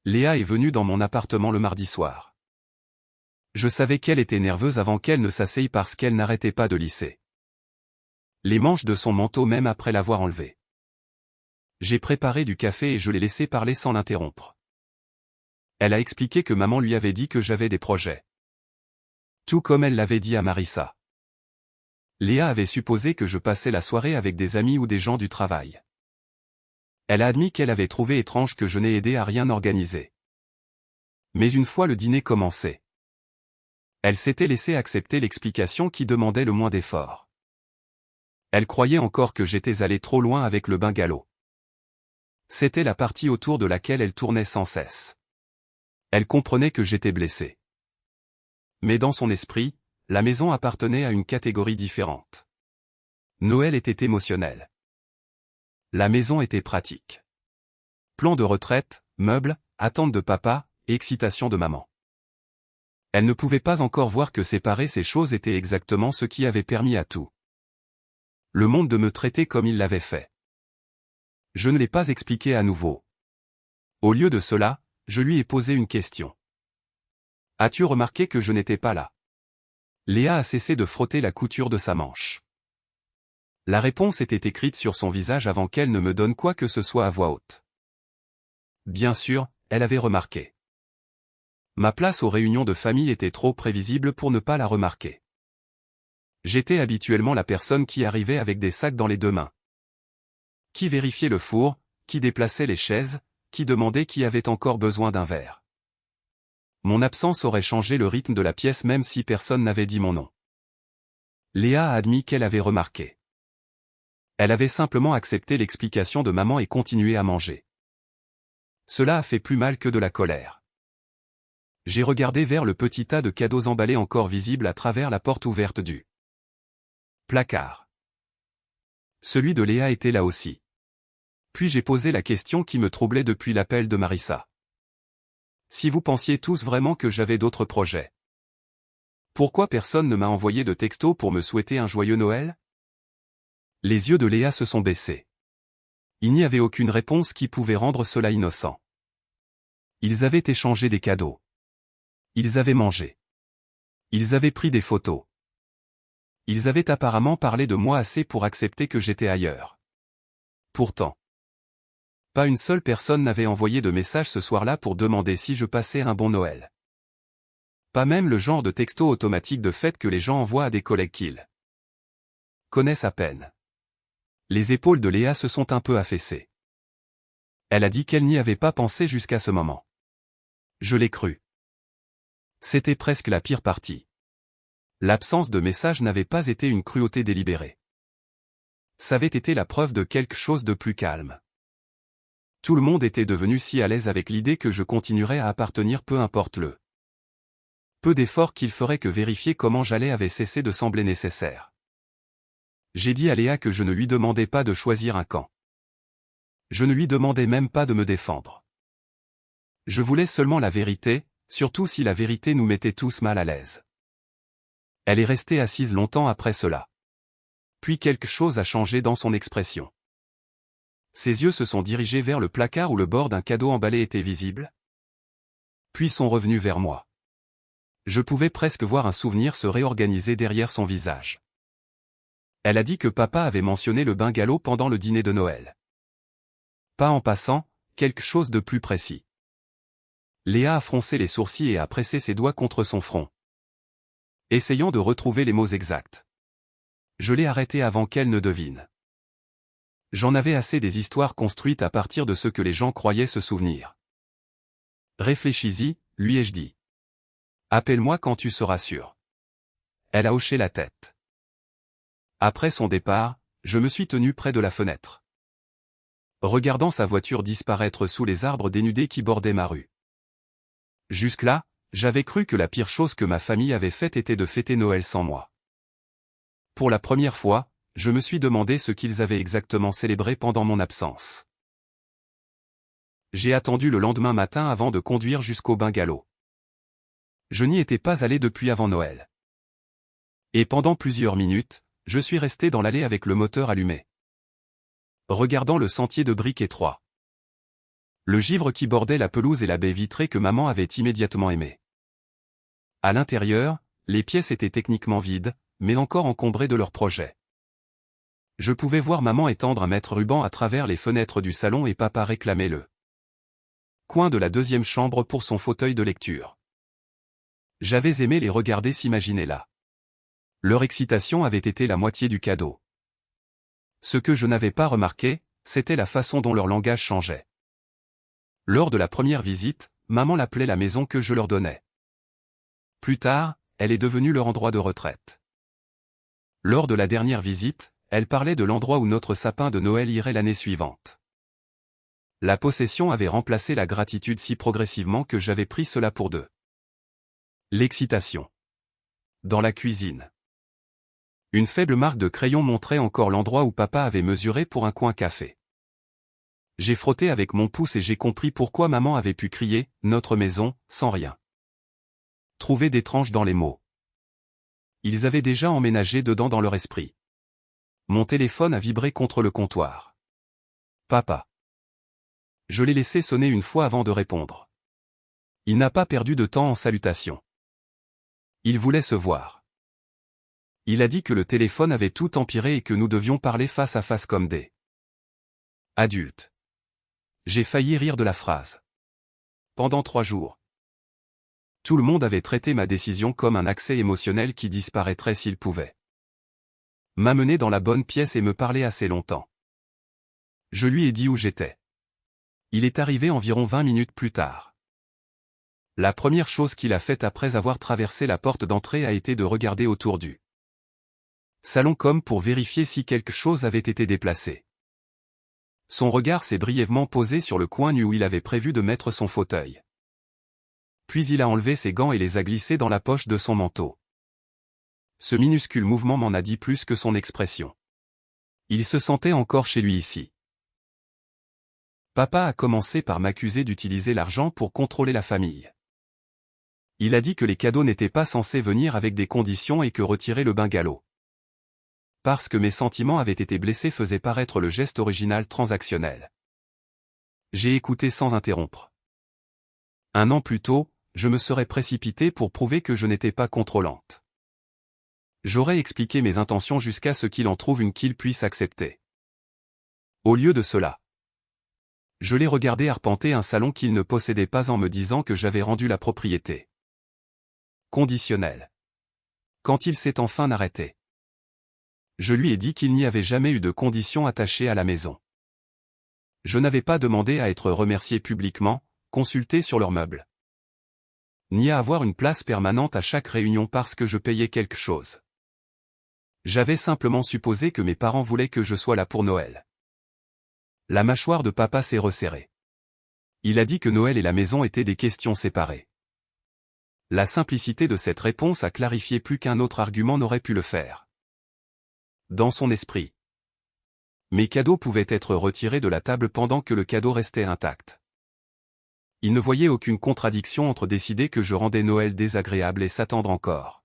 Léa est venue dans mon appartement le mardi soir. Je savais qu'elle était nerveuse avant qu'elle ne s'asseye parce qu'elle n'arrêtait pas de lisser les manches de son manteau même après l'avoir enlevé. J'ai préparé du café et je l'ai laissé parler sans l'interrompre. Elle a expliqué que maman lui avait dit que j'avais des projets. Tout comme elle l'avait dit à Marissa. Léa avait supposé que je passais la soirée avec des amis ou des gens du travail. Elle a admis qu'elle avait trouvé étrange que je n'ai aidé à rien organiser. Mais une fois le dîner commencé, elle s'était laissée accepter l'explication qui demandait le moins d'efforts. Elle croyait encore que j'étais allé trop loin avec le bungalow. C'était la partie autour de laquelle elle tournait sans cesse. Elle comprenait que j'étais blessé. Mais dans son esprit, la maison appartenait à une catégorie différente. Noël était émotionnel. La maison était pratique. Plan de retraite, meubles, attente de papa, et excitation de maman. Elle ne pouvait pas encore voir que séparer ces choses était exactement ce qui avait permis à tout le monde de me traiter comme il l'avait fait. Je ne l'ai pas expliqué à nouveau. Au lieu de cela, je lui ai posé une question. As-tu remarqué que je n'étais pas là? Léa a cessé de frotter la couture de sa manche. La réponse était écrite sur son visage avant qu'elle ne me donne quoi que ce soit à voix haute. Bien sûr, elle avait remarqué. Ma place aux réunions de famille était trop prévisible pour ne pas la remarquer. J'étais habituellement la personne qui arrivait avec des sacs dans les 2 mains. Qui vérifiait le four, qui déplaçait les chaises, qui demandait qui avait encore besoin d'un verre. Mon absence aurait changé le rythme de la pièce même si personne n'avait dit mon nom. Léa a admis qu'elle avait remarqué. Elle avait simplement accepté l'explication de maman et continué à manger. Cela a fait plus mal que de la colère. J'ai regardé vers le petit tas de cadeaux emballés encore visible à travers la porte ouverte du placard. Celui de Léa était là aussi. Puis j'ai posé la question qui me troublait depuis l'appel de Marissa. Si vous pensiez tous vraiment que j'avais d'autres projets, pourquoi personne ne m'a envoyé de texto pour me souhaiter un joyeux Noël? Les yeux de Léa se sont baissés. Il n'y avait aucune réponse qui pouvait rendre cela innocent. Ils avaient échangé des cadeaux. Ils avaient mangé. Ils avaient pris des photos. Ils avaient apparemment parlé de moi assez pour accepter que j'étais ailleurs. Pourtant, pas une seule personne n'avait envoyé de message ce soir-là pour demander si je passais un bon Noël. Pas même le genre de texto automatique de fête que les gens envoient à des collègues qu'ils connaissent à peine. Les épaules de Léa se sont un peu affaissées. Elle a dit qu'elle n'y avait pas pensé jusqu'à ce moment. Je l'ai cru. C'était presque la pire partie. L'absence de message n'avait pas été une cruauté délibérée. Ça avait été la preuve de quelque chose de plus calme. Tout le monde était devenu si à l'aise avec l'idée que je continuerais à appartenir peu importe le peu d'efforts qu'il ferait que vérifier comment j'allais avait cessé de sembler nécessaire. J'ai dit à Léa que je ne lui demandais pas de choisir un camp. Je ne lui demandais même pas de me défendre. Je voulais seulement la vérité, surtout si la vérité nous mettait tous mal à l'aise. Elle est restée assise longtemps après cela. Puis quelque chose a changé dans son expression. Ses yeux se sont dirigés vers le placard où le bord d'un cadeau emballé était visible. Puis sont revenus vers moi. Je pouvais presque voir un souvenir se réorganiser derrière son visage. Elle a dit que papa avait mentionné le bungalow pendant le dîner de Noël. Pas en passant, quelque chose de plus précis. Léa a froncé les sourcils et a pressé ses doigts contre son front, essayant de retrouver les mots exacts. Je l'ai arrêtée avant qu'elle ne devine. J'en avais assez des histoires construites à partir de ce que les gens croyaient se souvenir. Réfléchis-y, lui ai-je dit. Appelle-moi quand tu seras sûr. Elle a hoché la tête. Après son départ, je me suis tenu près de la fenêtre. regardant sa voiture disparaître sous les arbres dénudés qui bordaient ma rue. Jusque-là, j'avais cru que la pire chose que ma famille avait faite était de fêter Noël sans moi. Pour la première fois, je me suis demandé ce qu'ils avaient exactement célébré pendant mon absence. J'ai attendu le lendemain matin avant de conduire jusqu'au bungalow. Je n'y étais pas allé depuis avant Noël. Et pendant plusieurs minutes, je suis resté dans l'allée avec le moteur allumé, regardant le sentier de briques étroit. Le givre qui bordait la pelouse et la baie vitrée que maman avait immédiatement aimé. À l'intérieur, les pièces étaient techniquement vides, mais encore encombrées de leurs projets. Je pouvais voir maman étendre un mètre-ruban à travers les fenêtres du salon et papa réclamer le coin de la deuxième chambre pour son fauteuil de lecture. J'avais aimé les regarder s'imaginer là. Leur excitation avait été la moitié du cadeau. Ce que je n'avais pas remarqué, c'était la façon dont leur langage changeait. Lors de la première visite, maman l'appelait la maison que je leur donnais. Plus tard, elle est devenue leur endroit de retraite. Lors de la dernière visite, elle parlait de l'endroit où notre sapin de Noël irait l'année suivante. La possession avait remplacé la gratitude si progressivement que j'avais pris cela pour deux. L'excitation. Dans la cuisine. Une faible marque de crayon montrait encore l'endroit où papa avait mesuré pour un coin café. J'ai frotté avec mon pouce et j'ai compris pourquoi maman avait pu crier « notre maison » sans rien trouver d'étrange dans les mots. Ils avaient déjà emménagé dedans dans leur esprit. Mon téléphone a vibré contre le comptoir. Papa. Je l'ai laissé sonner une fois avant de répondre. Il n'a pas perdu de temps en salutations. Il voulait se voir. Il a dit que le téléphone avait tout empiré et que nous devions parler face à face comme des adultes. J'ai failli rire de la phrase. Pendant 3 jours. Tout le monde avait traité ma décision comme un accès émotionnel qui disparaîtrait s'il pouvait m'amener dans la bonne pièce et me parler assez longtemps. Je lui ai dit où j'étais. Il est arrivé environ 20 minutes plus tard. La première chose qu'il a faite après avoir traversé la porte d'entrée a été de regarder autour du salon comme pour vérifier si quelque chose avait été déplacé. Son regard s'est brièvement posé sur le coin nu où il avait prévu de mettre son fauteuil. Puis il a enlevé ses gants et les a glissés dans la poche de son manteau. Ce minuscule mouvement m'en a dit plus que son expression. Il se sentait encore chez lui ici. Papa a commencé par m'accuser d'utiliser l'argent pour contrôler la famille. Il a dit que les cadeaux n'étaient pas censés venir avec des conditions et que retirer le bungalow, parce que mes sentiments avaient été blessés, faisait paraître le geste original transactionnel. J'ai écouté sans interrompre. 1 an plus tôt, je me serais précipité pour prouver que je n'étais pas contrôlante. J'aurais expliqué mes intentions jusqu'à ce qu'il en trouve une qu'il puisse accepter. Au lieu de cela, je l'ai regardé arpenter un salon qu'il ne possédait pas en me disant que j'avais rendu la propriété conditionnelle. Quand il s'est enfin arrêté, je lui ai dit qu'il n'y avait jamais eu de conditions attachées à la maison. Je n'avais pas demandé à être remercié publiquement, consulté sur leurs meubles, ni à avoir une place permanente à chaque réunion parce que je payais quelque chose. J'avais simplement supposé que mes parents voulaient que je sois là pour Noël. La mâchoire de papa s'est resserrée. Il a dit que Noël et la maison étaient des questions séparées. La simplicité de cette réponse a clarifié plus qu'un autre argument n'aurait pu le faire. Dans son esprit, mes cadeaux pouvaient être retirés de la table pendant que le cadeau restait intact. Il ne voyait aucune contradiction entre décider que je rendais Noël désagréable et s'attendre encore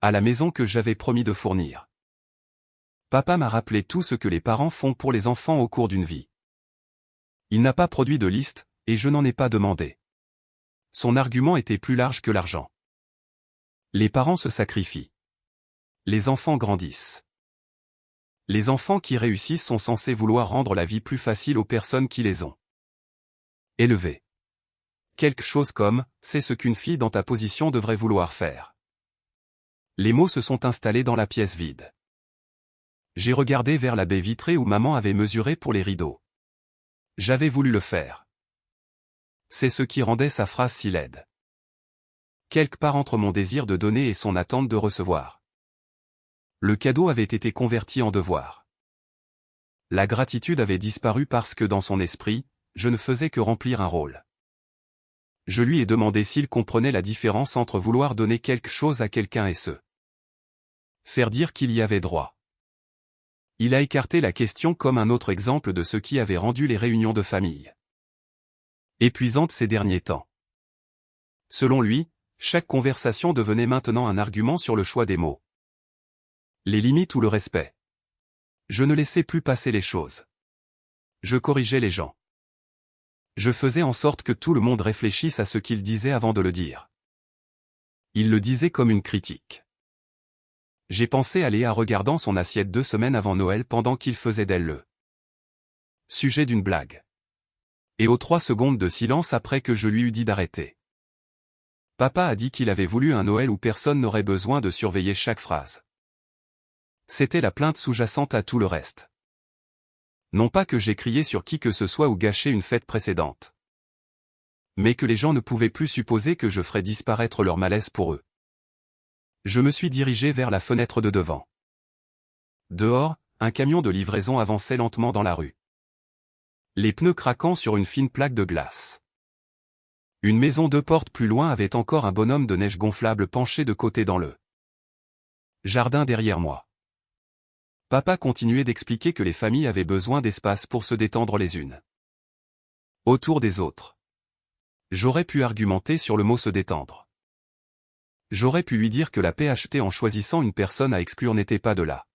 à la maison que j'avais promis de fournir. Papa m'a rappelé tout ce que les parents font pour les enfants au cours d'une vie. Il n'a pas produit de liste, et je n'en ai pas demandé. Son argument était plus large que l'argent. Les parents se sacrifient. Les enfants grandissent. Les enfants qui réussissent sont censés vouloir rendre la vie plus facile aux personnes qui les ont élevés. Quelque chose comme « c'est ce qu'une fille dans ta position devrait vouloir faire ». Les mots se sont installés dans la pièce vide. J'ai regardé vers la baie vitrée où maman avait mesuré pour les rideaux. J'avais voulu le faire. C'est ce qui rendait sa phrase si laide. Quelque part entre mon désir de donner et son attente de recevoir. Le cadeau avait été converti en devoir. La gratitude avait disparu parce que dans son esprit, je ne faisais que remplir un rôle. Je lui ai demandé s'il comprenait la différence entre vouloir donner quelque chose à quelqu'un et se faire dire qu'il y avait droit. Il a écarté la question comme un autre exemple de ce qui avait rendu les réunions de famille épuisantes ces derniers temps. Selon lui, chaque conversation devenait maintenant un argument sur le choix des mots, les limites ou le respect. Je ne laissais plus passer les choses. Je corrigeais les gens. Je faisais en sorte que tout le monde réfléchisse à ce qu'il disait avant de le dire. Il le disait comme une critique. J'ai pensé à Léa regardant son assiette 2 semaines avant Noël pendant qu'il faisait d'elle le sujet d'une blague. Et aux 3 secondes de silence après que je lui eus dit d'arrêter. Papa a dit qu'il avait voulu un Noël où personne n'aurait besoin de surveiller chaque phrase. C'était la plainte sous-jacente à tout le reste. Non pas que j'ai crié sur qui que ce soit ou gâché une fête précédente. Mais que les gens ne pouvaient plus supposer que je ferais disparaître leur malaise pour eux. Je me suis dirigé vers la fenêtre de devant. Dehors, un camion de livraison avançait lentement dans la rue. Les pneus craquant sur une fine plaque de glace. Une maison 2 portes plus loin avait encore un bonhomme de neige gonflable penché de côté dans le jardin derrière moi. Papa continuait d'expliquer que les familles avaient besoin d'espace pour se détendre les unes autour des autres. J'aurais pu argumenter sur le mot se détendre. J'aurais pu lui dire que la paix achetée en choisissant une personne à exclure n'était pas de la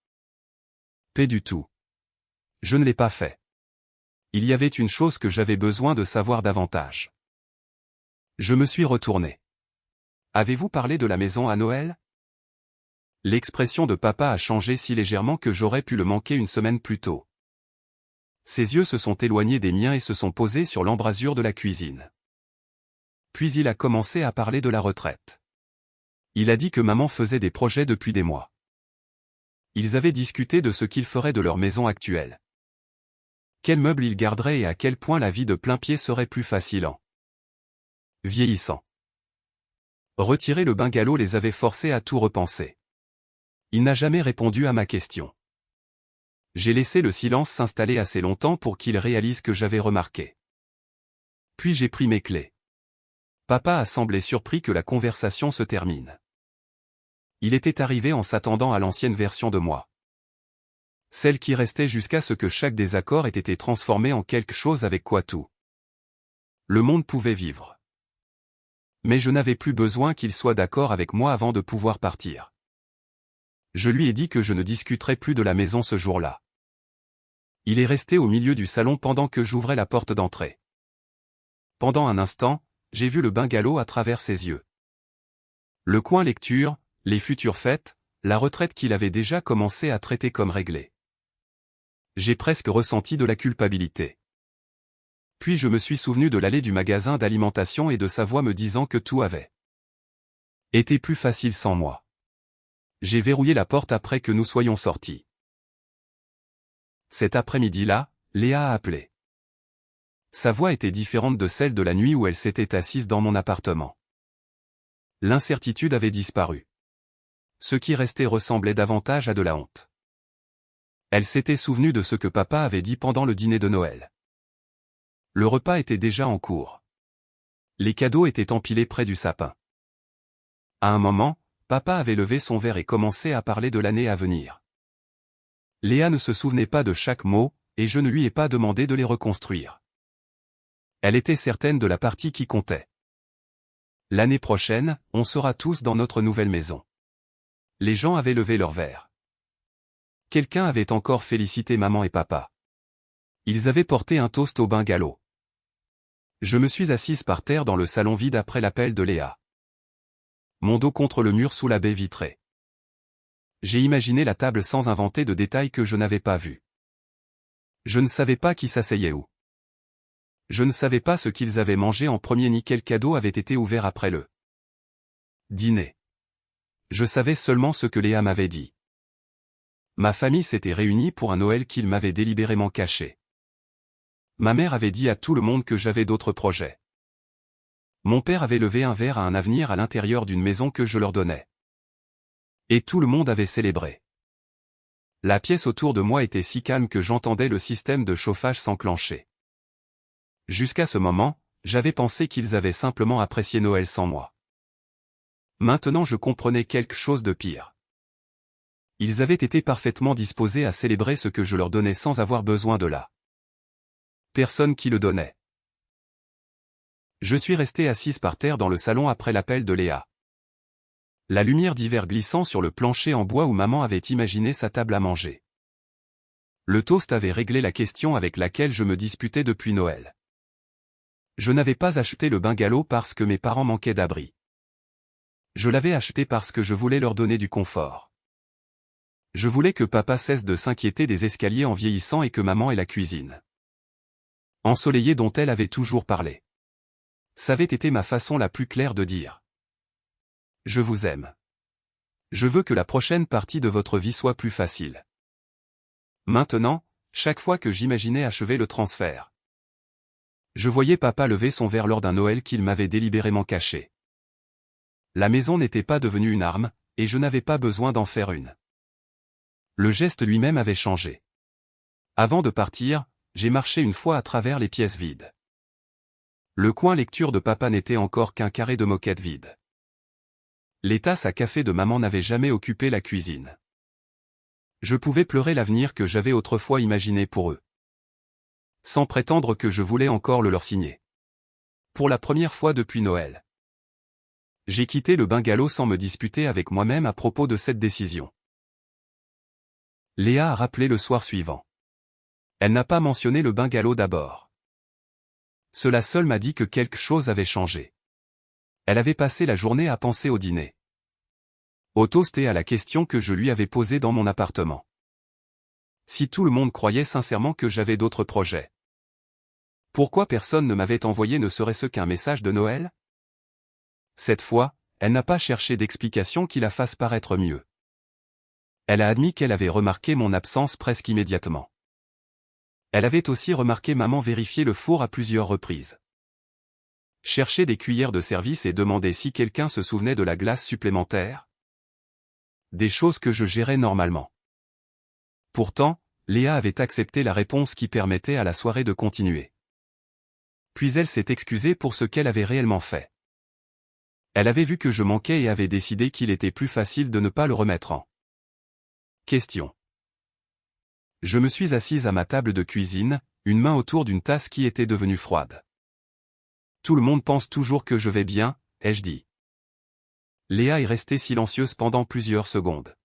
paix du tout. Je ne l'ai pas fait. Il y avait une chose que j'avais besoin de savoir davantage. Je me suis retourné. Avez-vous parlé de la maison à Noël? L'expression de papa a changé si légèrement que j'aurais pu le manquer une semaine plus tôt. Ses yeux se sont éloignés des miens et se sont posés sur l'embrasure de la cuisine. Puis il a commencé à parler de la retraite. Il a dit que maman faisait des projets depuis des mois. Ils avaient discuté de ce qu'ils feraient de leur maison actuelle. Quels meubles ils garderaient et à quel point la vie de plain-pied serait plus facile en vieillissant. Retirer le bungalow les avait forcés à tout repenser. Il n'a jamais répondu à ma question. J'ai laissé le silence s'installer assez longtemps pour qu'il réalise que j'avais remarqué. Puis j'ai pris mes clés. Papa a semblé surpris que la conversation se termine. Il était arrivé en s'attendant à l'ancienne version de moi. Celle qui restait jusqu'à ce que chaque désaccord ait été transformé en quelque chose avec quoi tout le monde pouvait vivre. Mais je n'avais plus besoin qu'il soit d'accord avec moi avant de pouvoir partir. Je lui ai dit que je ne discuterais plus de la maison ce jour-là. Il est resté au milieu du salon pendant que j'ouvrais la porte d'entrée. Pendant un instant, j'ai vu le bungalow à travers ses yeux. Le coin lecture, les futures fêtes, la retraite qu'il avait déjà commencé à traiter comme réglée. J'ai presque ressenti de la culpabilité. Puis je me suis souvenu de l'allée du magasin d'alimentation et de sa voix me disant que tout avait été plus facile sans moi. J'ai verrouillé la porte après que nous soyons sortis. Cet après-midi-là, Léa a appelé. Sa voix était différente de celle de la nuit où elle s'était assise dans mon appartement. L'incertitude avait disparu. Ce qui restait ressemblait davantage à de la honte. Elle s'était souvenue de ce que papa avait dit pendant le dîner de Noël. Le repas était déjà en cours. Les cadeaux étaient empilés près du sapin. À un moment, papa avait levé son verre et commencé à parler de l'année à venir. Léa ne se souvenait pas de chaque mot, et je ne lui ai pas demandé de les reconstruire. Elle était certaine de la partie qui comptait. L'année prochaine, on sera tous dans notre nouvelle maison. Les gens avaient levé leur verre. Quelqu'un avait encore félicité maman et papa. Ils avaient porté un toast au bungalow. Je me suis assise par terre dans le salon vide après l'appel de Léa. Mon dos contre le mur sous la baie vitrée. J'ai imaginé la table sans inventer de détails que je n'avais pas vus. Je ne savais pas qui s'asseyait où. Je ne savais pas ce qu'ils avaient mangé en premier ni quel cadeau avait été ouvert après le dîner. Je savais seulement ce que Léa m'avait dit. Ma famille s'était réunie pour un Noël qu'ils m'avaient délibérément caché. Ma mère avait dit à tout le monde que j'avais d'autres projets. Mon père avait levé un verre à un avenir à l'intérieur d'une maison que je leur donnais. Et tout le monde avait célébré. La pièce autour de moi était si calme que j'entendais le système de chauffage s'enclencher. Jusqu'à ce moment, j'avais pensé qu'ils avaient simplement apprécié Noël sans moi. Maintenant je comprenais quelque chose de pire. Ils avaient été parfaitement disposés à célébrer ce que je leur donnais sans avoir besoin de la personne qui le donnait. Je suis resté assise par terre dans le salon après l'appel de Léa. La lumière d'hiver glissant sur le plancher en bois où maman avait imaginé sa table à manger. Le toast avait réglé la question avec laquelle je me disputais depuis Noël. Je n'avais pas acheté le bungalow parce que mes parents manquaient d'abri. Je l'avais acheté parce que je voulais leur donner du confort. Je voulais que papa cesse de s'inquiéter des escaliers en vieillissant et que maman ait la cuisine ensoleillée dont elle avait toujours parlé. Ça avait été ma façon la plus claire de dire « Je vous aime. Je veux que la prochaine partie de votre vie soit plus facile. » Maintenant, chaque fois que j'imaginais achever le transfert, je voyais papa lever son verre lors d'un Noël qu'il m'avait délibérément caché. La maison n'était pas devenue une arme, et je n'avais pas besoin d'en faire une. Le geste lui-même avait changé. Avant de partir, j'ai marché une fois à travers les pièces vides. Le coin lecture de papa n'était encore qu'un carré de moquette vide. Les tasses à café de maman n'avaient jamais occupé la cuisine. Je pouvais pleurer l'avenir que j'avais autrefois imaginé pour eux, sans prétendre que je voulais encore le leur signer. Pour la première fois depuis Noël, j'ai quitté le bungalow sans me disputer avec moi-même à propos de cette décision. Léa a rappelé le soir suivant. Elle n'a pas mentionné le bungalow d'abord. Cela seul m'a dit que quelque chose avait changé. Elle avait passé la journée à penser au dîner, au toast et à la question que je lui avais posée dans mon appartement. Si tout le monde croyait sincèrement que j'avais d'autres projets, pourquoi personne ne m'avait envoyé ne serait-ce qu'un message de Noël? Cette fois, elle n'a pas cherché d'explication qui la fasse paraître mieux. Elle a admis qu'elle avait remarqué mon absence presque immédiatement. Elle avait aussi remarqué maman vérifier le four à plusieurs reprises, chercher des cuillères de service et demander si quelqu'un se souvenait de la glace supplémentaire. Des choses que je gérais normalement. Pourtant, Léa avait accepté la réponse qui permettait à la soirée de continuer. Puis elle s'est excusée pour ce qu'elle avait réellement fait. Elle avait vu que je manquais et avait décidé qu'il était plus facile de ne pas le remettre en question. Je me suis assise à ma table de cuisine, une main autour d'une tasse qui était devenue froide. Tout le monde pense toujours que je vais bien, ai-je dit. Léa est restée silencieuse pendant plusieurs secondes.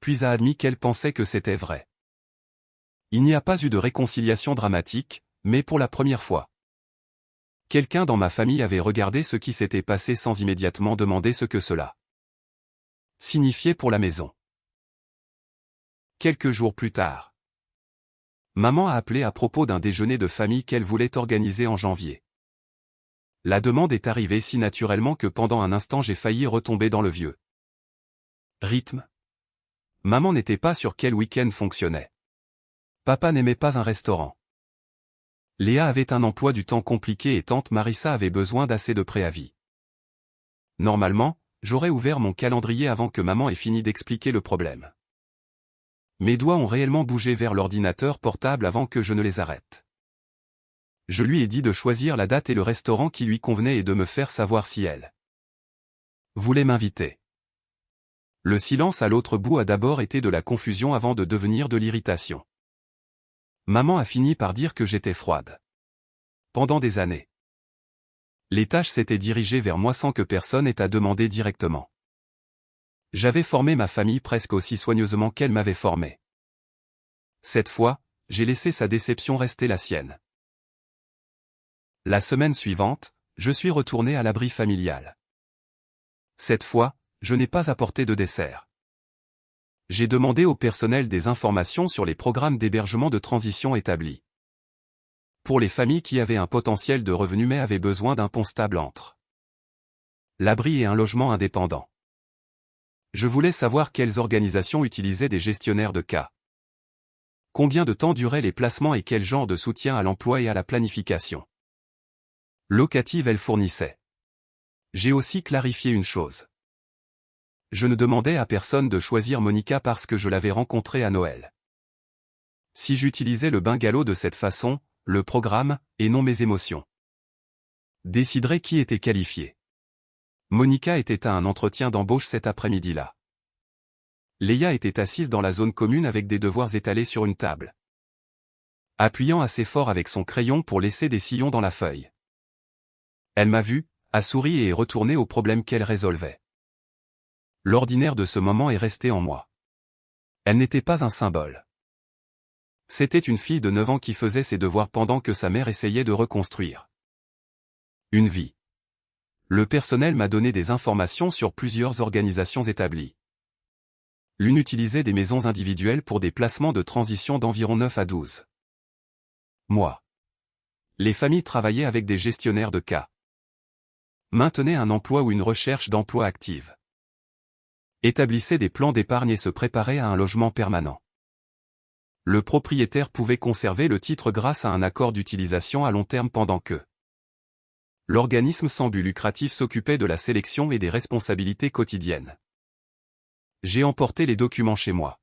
Puis a admis qu'elle pensait que c'était vrai. Il n'y a pas eu de réconciliation dramatique, mais pour la première fois, quelqu'un dans ma famille avait regardé ce qui s'était passé sans immédiatement demander ce que cela signifiait pour la maison. Quelques jours plus tard, maman a appelé à propos d'un déjeuner de famille qu'elle voulait organiser en janvier. La demande est arrivée si naturellement que pendant un instant j'ai failli retomber dans le vieux rythme. Maman n'était pas sur quel week-end fonctionnait. Papa n'aimait pas un restaurant. Léa avait un emploi du temps compliqué et tante Marissa avait besoin d'assez de préavis. Normalement, j'aurais ouvert mon calendrier avant que maman ait fini d'expliquer le problème. Mes doigts ont réellement bougé vers l'ordinateur portable avant que je ne les arrête. Je lui ai dit de choisir la date et le restaurant qui lui convenait et de me faire savoir si elle voulait m'inviter. Le silence à l'autre bout a d'abord été de la confusion avant de devenir de l'irritation. Maman a fini par dire que j'étais froide. Pendant des années, les tâches s'étaient dirigées vers moi sans que personne ait à demander directement. J'avais formé ma famille presque aussi soigneusement qu'elle m'avait formé. Cette fois, j'ai laissé sa déception rester la sienne. La semaine suivante, je suis retourné à l'abri familial. Cette fois, je n'ai pas apporté de dessert. J'ai demandé au personnel des informations sur les programmes d'hébergement de transition établis. Pour les familles qui avaient un potentiel de revenus mais avaient besoin d'un pont stable entre l'abri et un logement indépendant. Je voulais savoir quelles organisations utilisaient des gestionnaires de cas. Combien de temps duraient les placements et quel genre de soutien à l'emploi et à la planification locative elles fournissaient. J'ai aussi clarifié une chose. Je ne demandais à personne de choisir Monica parce que je l'avais rencontrée à Noël. Si j'utilisais le bungalow de cette façon, le programme, et non mes émotions, déciderait qui était qualifié. Monica était à un entretien d'embauche cet après-midi-là. Léa était assise dans la zone commune avec des devoirs étalés sur une table, appuyant assez fort avec son crayon pour laisser des sillons dans la feuille. Elle m'a vu, a souri et est retournée au problème qu'elle résolvait. L'ordinaire de ce moment est resté en moi. Elle n'était pas un symbole. C'était une fille de 9 ans qui faisait ses devoirs pendant que sa mère essayait de reconstruire une vie. Le personnel m'a donné des informations sur plusieurs organisations établies. L'une utilisait des maisons individuelles pour des placements de transition d'environ 9 à 12 mois. Les familles travaillaient avec des gestionnaires de cas, maintenaient un emploi ou une recherche d'emploi active, établissaient des plans d'épargne et se préparaient à un logement permanent. Le propriétaire pouvait conserver le titre grâce à un accord d'utilisation à long terme pendant que l'organisme sans but lucratif s'occupait de la sélection et des responsabilités quotidiennes. J'ai emporté les documents chez moi,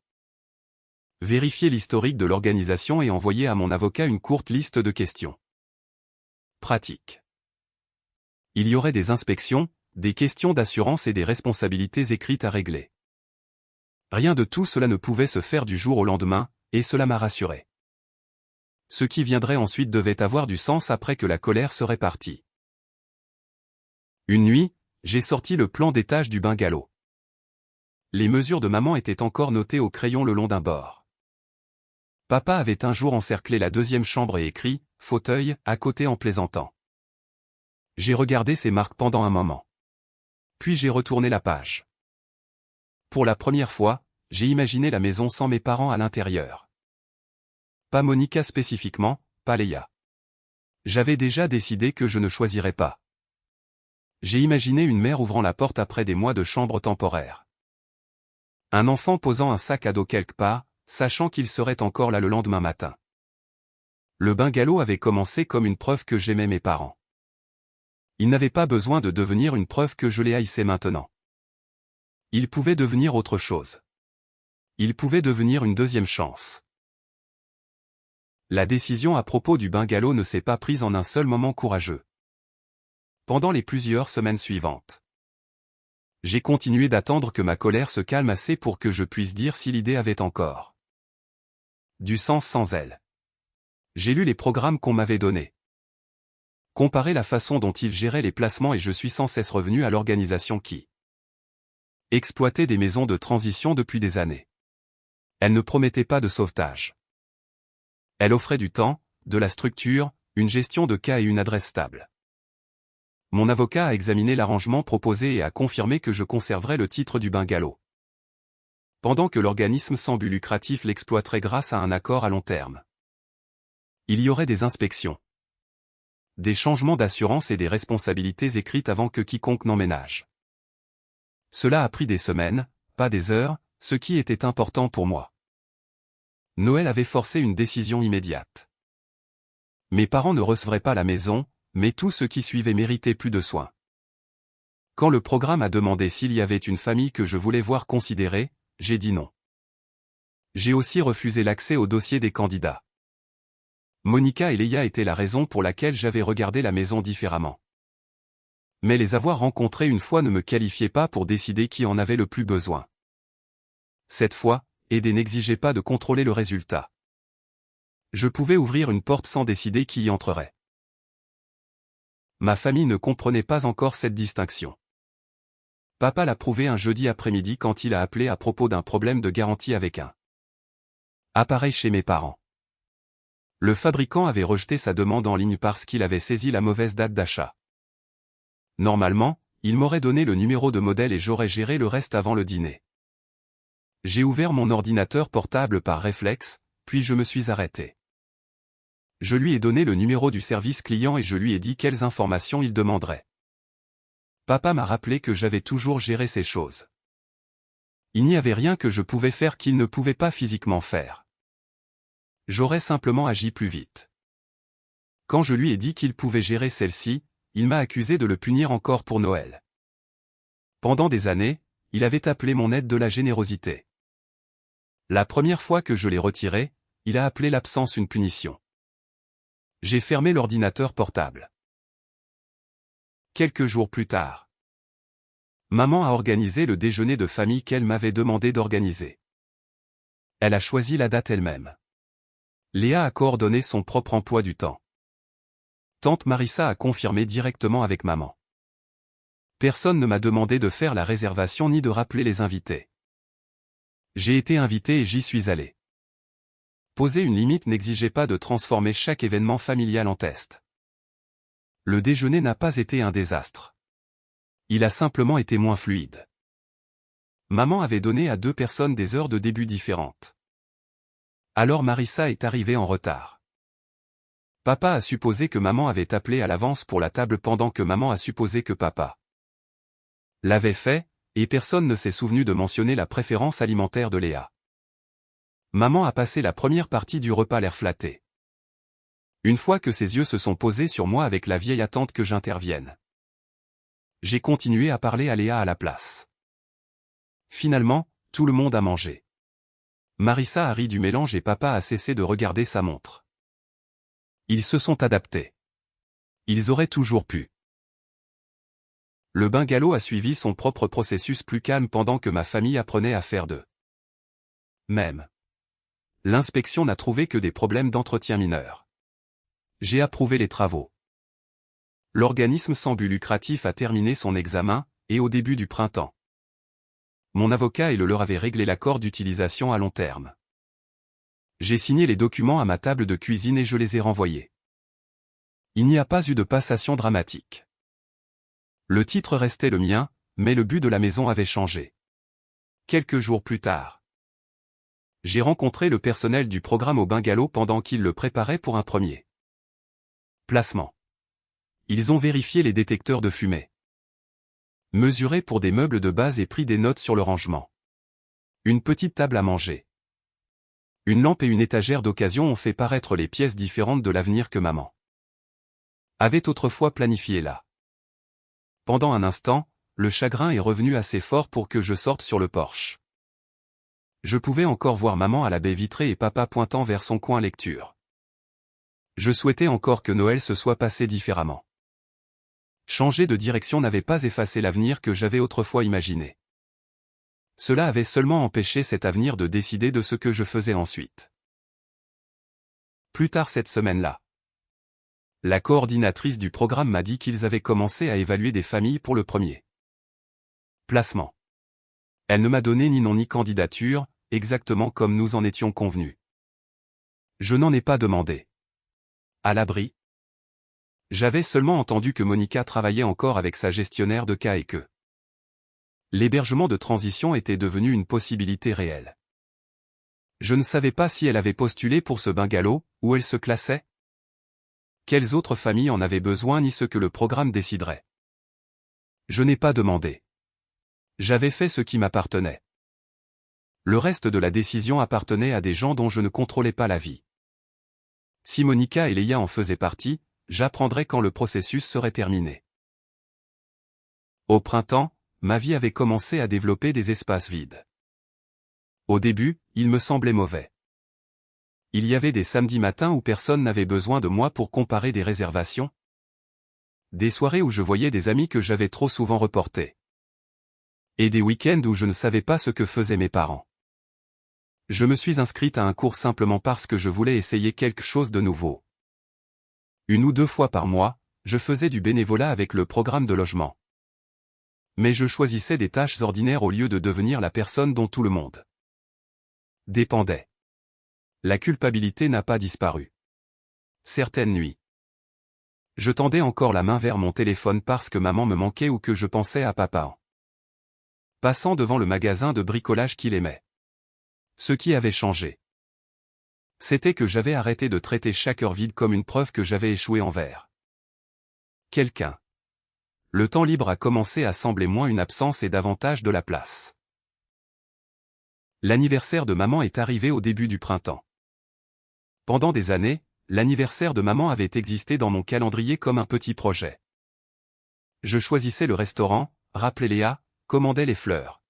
vérifié l'historique de l'organisation et envoyé à mon avocat une courte liste de questions pratiques. Il y aurait des inspections, des questions d'assurance et des responsabilités écrites à régler. Rien de tout cela ne pouvait se faire du jour au lendemain, et cela m'a rassuré. Ce qui viendrait ensuite devait avoir du sens après que la colère serait partie. Une nuit, j'ai sorti le plan d'étage du bungalow. Les mesures de maman étaient encore notées au crayon le long d'un bord. Papa avait un jour encerclé la deuxième chambre et écrit « fauteuil » à côté en plaisantant. J'ai regardé ces marques pendant un moment. Puis j'ai retourné la page. Pour la première fois, j'ai imaginé la maison sans mes parents à l'intérieur. Pas Monica spécifiquement, pas Léa. J'avais déjà décidé que je ne choisirais pas. J'ai imaginé une mère ouvrant la porte après des mois de chambre temporaire. Un enfant posant un sac à dos quelque part, sachant qu'il serait encore là le lendemain matin. Le bungalow avait commencé comme une preuve que j'aimais mes parents. Il n'avait pas besoin de devenir une preuve que je les haïssais maintenant. Il pouvait devenir autre chose. Il pouvait devenir une deuxième chance. La décision à propos du bungalow ne s'est pas prise en un seul moment courageux. Pendant les plusieurs semaines suivantes, j'ai continué d'attendre que ma colère se calme assez pour que je puisse dire si l'idée avait encore du sens sans elle. J'ai lu les programmes qu'on m'avait donnés, comparé la façon dont ils géraient les placements et je suis sans cesse revenu à l'organisation qui exploitait des maisons de transition depuis des années. Elle ne promettait pas de sauvetage. Elle offrait du temps, de la structure, une gestion de cas et une adresse stable. Mon avocat a examiné l'arrangement proposé et a confirmé que je conserverais le titre du bungalow, pendant que l'organisme sans but lucratif l'exploiterait grâce à un accord à long terme. Il y aurait des inspections, des changements d'assurance et des responsabilités écrites avant que quiconque n'emménage. Cela a pris des semaines, pas des heures, ce qui était important pour moi. Noël avait forcé une décision immédiate. Mes parents ne recevraient pas la maison, mais tout ce qui suivait méritait plus de soins. Quand le programme a demandé s'il y avait une famille que je voulais voir considérée, j'ai dit non. J'ai aussi refusé l'accès au dossier des candidats. Monica et Léa étaient la raison pour laquelle j'avais regardé la maison différemment. Mais les avoir rencontrés une fois ne me qualifiait pas pour décider qui en avait le plus besoin. Cette fois, aider n'exigeait pas de contrôler le résultat. Je pouvais ouvrir une porte sans décider qui y entrerait. Ma famille ne comprenait pas encore cette distinction. Papa l'a prouvé un jeudi après-midi quand il a appelé à propos d'un problème de garantie avec un appareil chez mes parents. Le fabricant avait rejeté sa demande en ligne parce qu'il avait saisi la mauvaise date d'achat. Normalement, il m'aurait donné le numéro de modèle et j'aurais géré le reste avant le dîner. J'ai ouvert mon ordinateur portable par réflexe, puis je me suis arrêté. Je lui ai donné le numéro du service client et je lui ai dit quelles informations il demanderait. Papa m'a rappelé que j'avais toujours géré ces choses. Il n'y avait rien que je pouvais faire qu'il ne pouvait pas physiquement faire. J'aurais simplement agi plus vite. Quand je lui ai dit qu'il pouvait gérer celle-ci, il m'a accusé de le punir encore pour Noël. Pendant des années, il avait appelé mon aide de la générosité. La première fois que je l'ai retiré, il a appelé l'absence une punition. J'ai fermé l'ordinateur portable. Quelques jours plus tard, maman a organisé le déjeuner de famille qu'elle m'avait demandé d'organiser. Elle a choisi la date elle-même. Léa a coordonné son propre emploi du temps. Tante Marissa a confirmé directement avec maman. Personne ne m'a demandé de faire la réservation ni de rappeler les invités. J'ai été invité et j'y suis allé. Poser une limite n'exigeait pas de transformer chaque événement familial en test. Le déjeuner n'a pas été un désastre. Il a simplement été moins fluide. Maman avait donné à 2 personnes des heures de début différentes. Alors Marissa est arrivée en retard. Papa a supposé que maman avait appelé à l'avance pour la table pendant que maman a supposé que papa l'avait fait, et personne ne s'est souvenu de mentionner la préférence alimentaire de Léa. Maman a passé la première partie du repas l'air flatté. Une fois que ses yeux se sont posés sur moi avec la vieille attente que j'intervienne, j'ai continué à parler à Léa à la place. Finalement, tout le monde a mangé. Marissa a ri du mélange et papa a cessé de regarder sa montre. Ils se sont adaptés. Ils auraient toujours pu. Le bungalow a suivi son propre processus plus calme pendant que ma famille apprenait à faire de même. L'inspection n'a trouvé que des problèmes d'entretien mineurs. J'ai approuvé les travaux. L'organisme sans but lucratif a terminé son examen, et au début du printemps, mon avocat et le leur avaient réglé l'accord d'utilisation à long terme. J'ai signé les documents à ma table de cuisine et je les ai renvoyés. Il n'y a pas eu de passation dramatique. Le titre restait le mien, mais le but de la maison avait changé. Quelques jours plus tard, j'ai rencontré le personnel du programme au bungalow pendant qu'ils le préparaient pour un premier placement. Ils ont vérifié les détecteurs de fumée, mesuré pour des meubles de base et pris des notes sur le rangement. Une petite table à manger, une lampe et une étagère d'occasion ont fait paraître les pièces différentes de l'avenir que maman avait autrefois planifié là. Pendant un instant, le chagrin est revenu assez fort pour que je sorte sur le porche. Je pouvais encore voir maman à la baie vitrée et papa pointant vers son coin lecture. Je souhaitais encore que Noël se soit passé différemment. Changer de direction n'avait pas effacé l'avenir que j'avais autrefois imaginé. Cela avait seulement empêché cet avenir de décider de ce que je faisais ensuite. Plus tard cette semaine-là, la coordinatrice du programme m'a dit qu'ils avaient commencé à évaluer des familles pour le premier placement. Elle ne m'a donné ni nom ni candidature, exactement comme nous en étions convenus. Je n'en ai pas demandé. À l'abri. J'avais seulement entendu que Monica travaillait encore avec sa gestionnaire de cas et que l'hébergement de transition était devenu une possibilité réelle. Je ne savais pas si elle avait postulé pour ce bungalow, où elle se classait. Quelles autres familles en avaient besoin ni ce que le programme déciderait. Je n'ai pas demandé. J'avais fait ce qui m'appartenait. Le reste de la décision appartenait à des gens dont je ne contrôlais pas la vie. Si Monica et Léa en faisaient partie, j'apprendrais quand le processus serait terminé. Au printemps, ma vie avait commencé à développer des espaces vides. Au début, il me semblait mauvais. Il y avait des samedis matins où personne n'avait besoin de moi pour comparer des réservations. Des soirées où je voyais des amis que j'avais trop souvent reportés. Et des week-ends où je ne savais pas ce que faisaient mes parents. Je me suis inscrite à un cours simplement parce que je voulais essayer quelque chose de nouveau. 1 ou 2 fois par mois, je faisais du bénévolat avec le programme de logement. Mais je choisissais des tâches ordinaires au lieu de devenir la personne dont tout le monde dépendait. La culpabilité n'a pas disparu. Certaines nuits, je tendais encore la main vers mon téléphone parce que maman me manquait ou que je pensais à papa en passant devant le magasin de bricolage qu'il aimait. Ce qui avait changé, c'était que j'avais arrêté de traiter chaque heure vide comme une preuve que j'avais échoué envers quelqu'un. Le temps libre a commencé à sembler moins une absence et davantage de la place. L'anniversaire de maman est arrivé au début du printemps. Pendant des années, l'anniversaire de maman avait existé dans mon calendrier comme un petit projet. Je choisissais le restaurant, rappelais Léa, commandais les fleurs.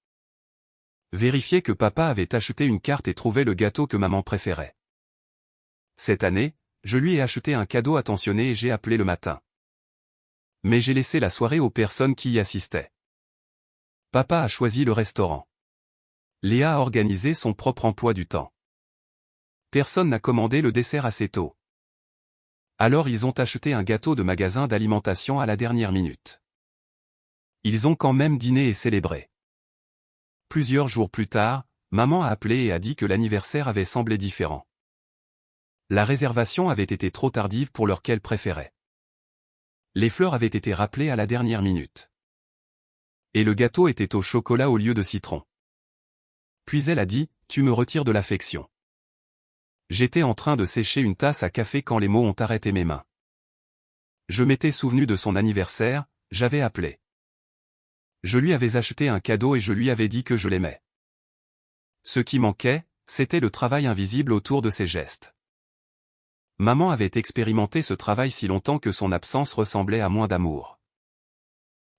Vérifier que papa avait acheté une carte et trouvé le gâteau que maman préférait. Cette année, je lui ai acheté un cadeau attentionné et j'ai appelé le matin. Mais j'ai laissé la soirée aux personnes qui y assistaient. Papa a choisi le restaurant. Léa a organisé son propre emploi du temps. Personne n'a commandé le dessert assez tôt. Alors ils ont acheté un gâteau de magasin d'alimentation à la dernière minute. Ils ont quand même dîné et célébré. Plusieurs jours plus tard, maman a appelé et a dit que l'anniversaire avait semblé différent. La réservation avait été trop tardive pour l'heure qu'elle préférait. Les fleurs avaient été rappelées à la dernière minute. Et le gâteau était au chocolat au lieu de citron. Puis elle a dit, « Tu me retires de l'affection. » J'étais en train de sécher une tasse à café quand les mots ont arrêté mes mains. Je m'étais souvenu de son anniversaire, j'avais appelé. Je lui avais acheté un cadeau et je lui avais dit que je l'aimais. Ce qui manquait, c'était le travail invisible autour de ces gestes. Maman avait expérimenté ce travail si longtemps que son absence ressemblait à moins d'amour.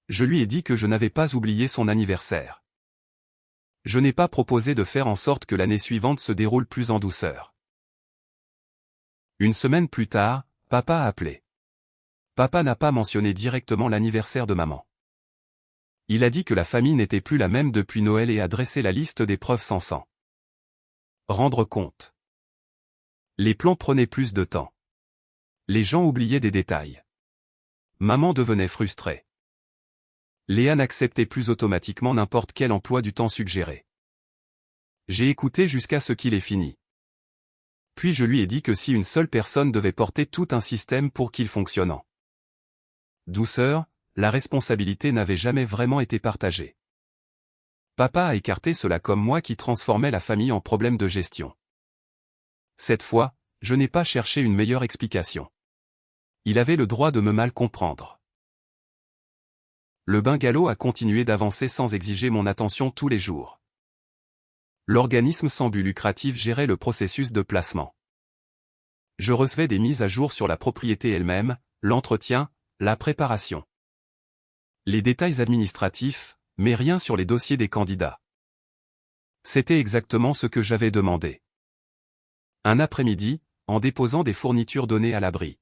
Je lui ai dit que je n'avais pas oublié son anniversaire. Je n'ai pas proposé de faire en sorte que l'année suivante se déroule plus en douceur. Une semaine plus tard, papa a appelé. Papa n'a pas mentionné directement l'anniversaire de maman. Il a dit que la famille n'était plus la même depuis Noël et a dressé la liste des preuves sans sang. Rendre compte. Les plans prenaient plus de temps. Les gens oubliaient des détails. Maman devenait frustrée. Léa n'acceptait plus automatiquement n'importe quel emploi du temps suggéré. J'ai écouté jusqu'à ce qu'il ait fini. Puis je lui ai dit que si une seule personne devait porter tout un système pour qu'il fonctionne. Douceur, la responsabilité n'avait jamais vraiment été partagée. Papa a écarté cela comme moi qui transformais la famille en problème de gestion. Cette fois, je n'ai pas cherché une meilleure explication. Il avait le droit de me mal comprendre. Le bungalow a continué d'avancer sans exiger mon attention tous les jours. L'organisme sans but lucratif gérait le processus de placement. Je recevais des mises à jour sur la propriété elle-même, l'entretien, la préparation. Les détails administratifs, mais rien sur les dossiers des candidats. C'était exactement ce que j'avais demandé. Un après-midi, en déposant des fournitures données à l'abri.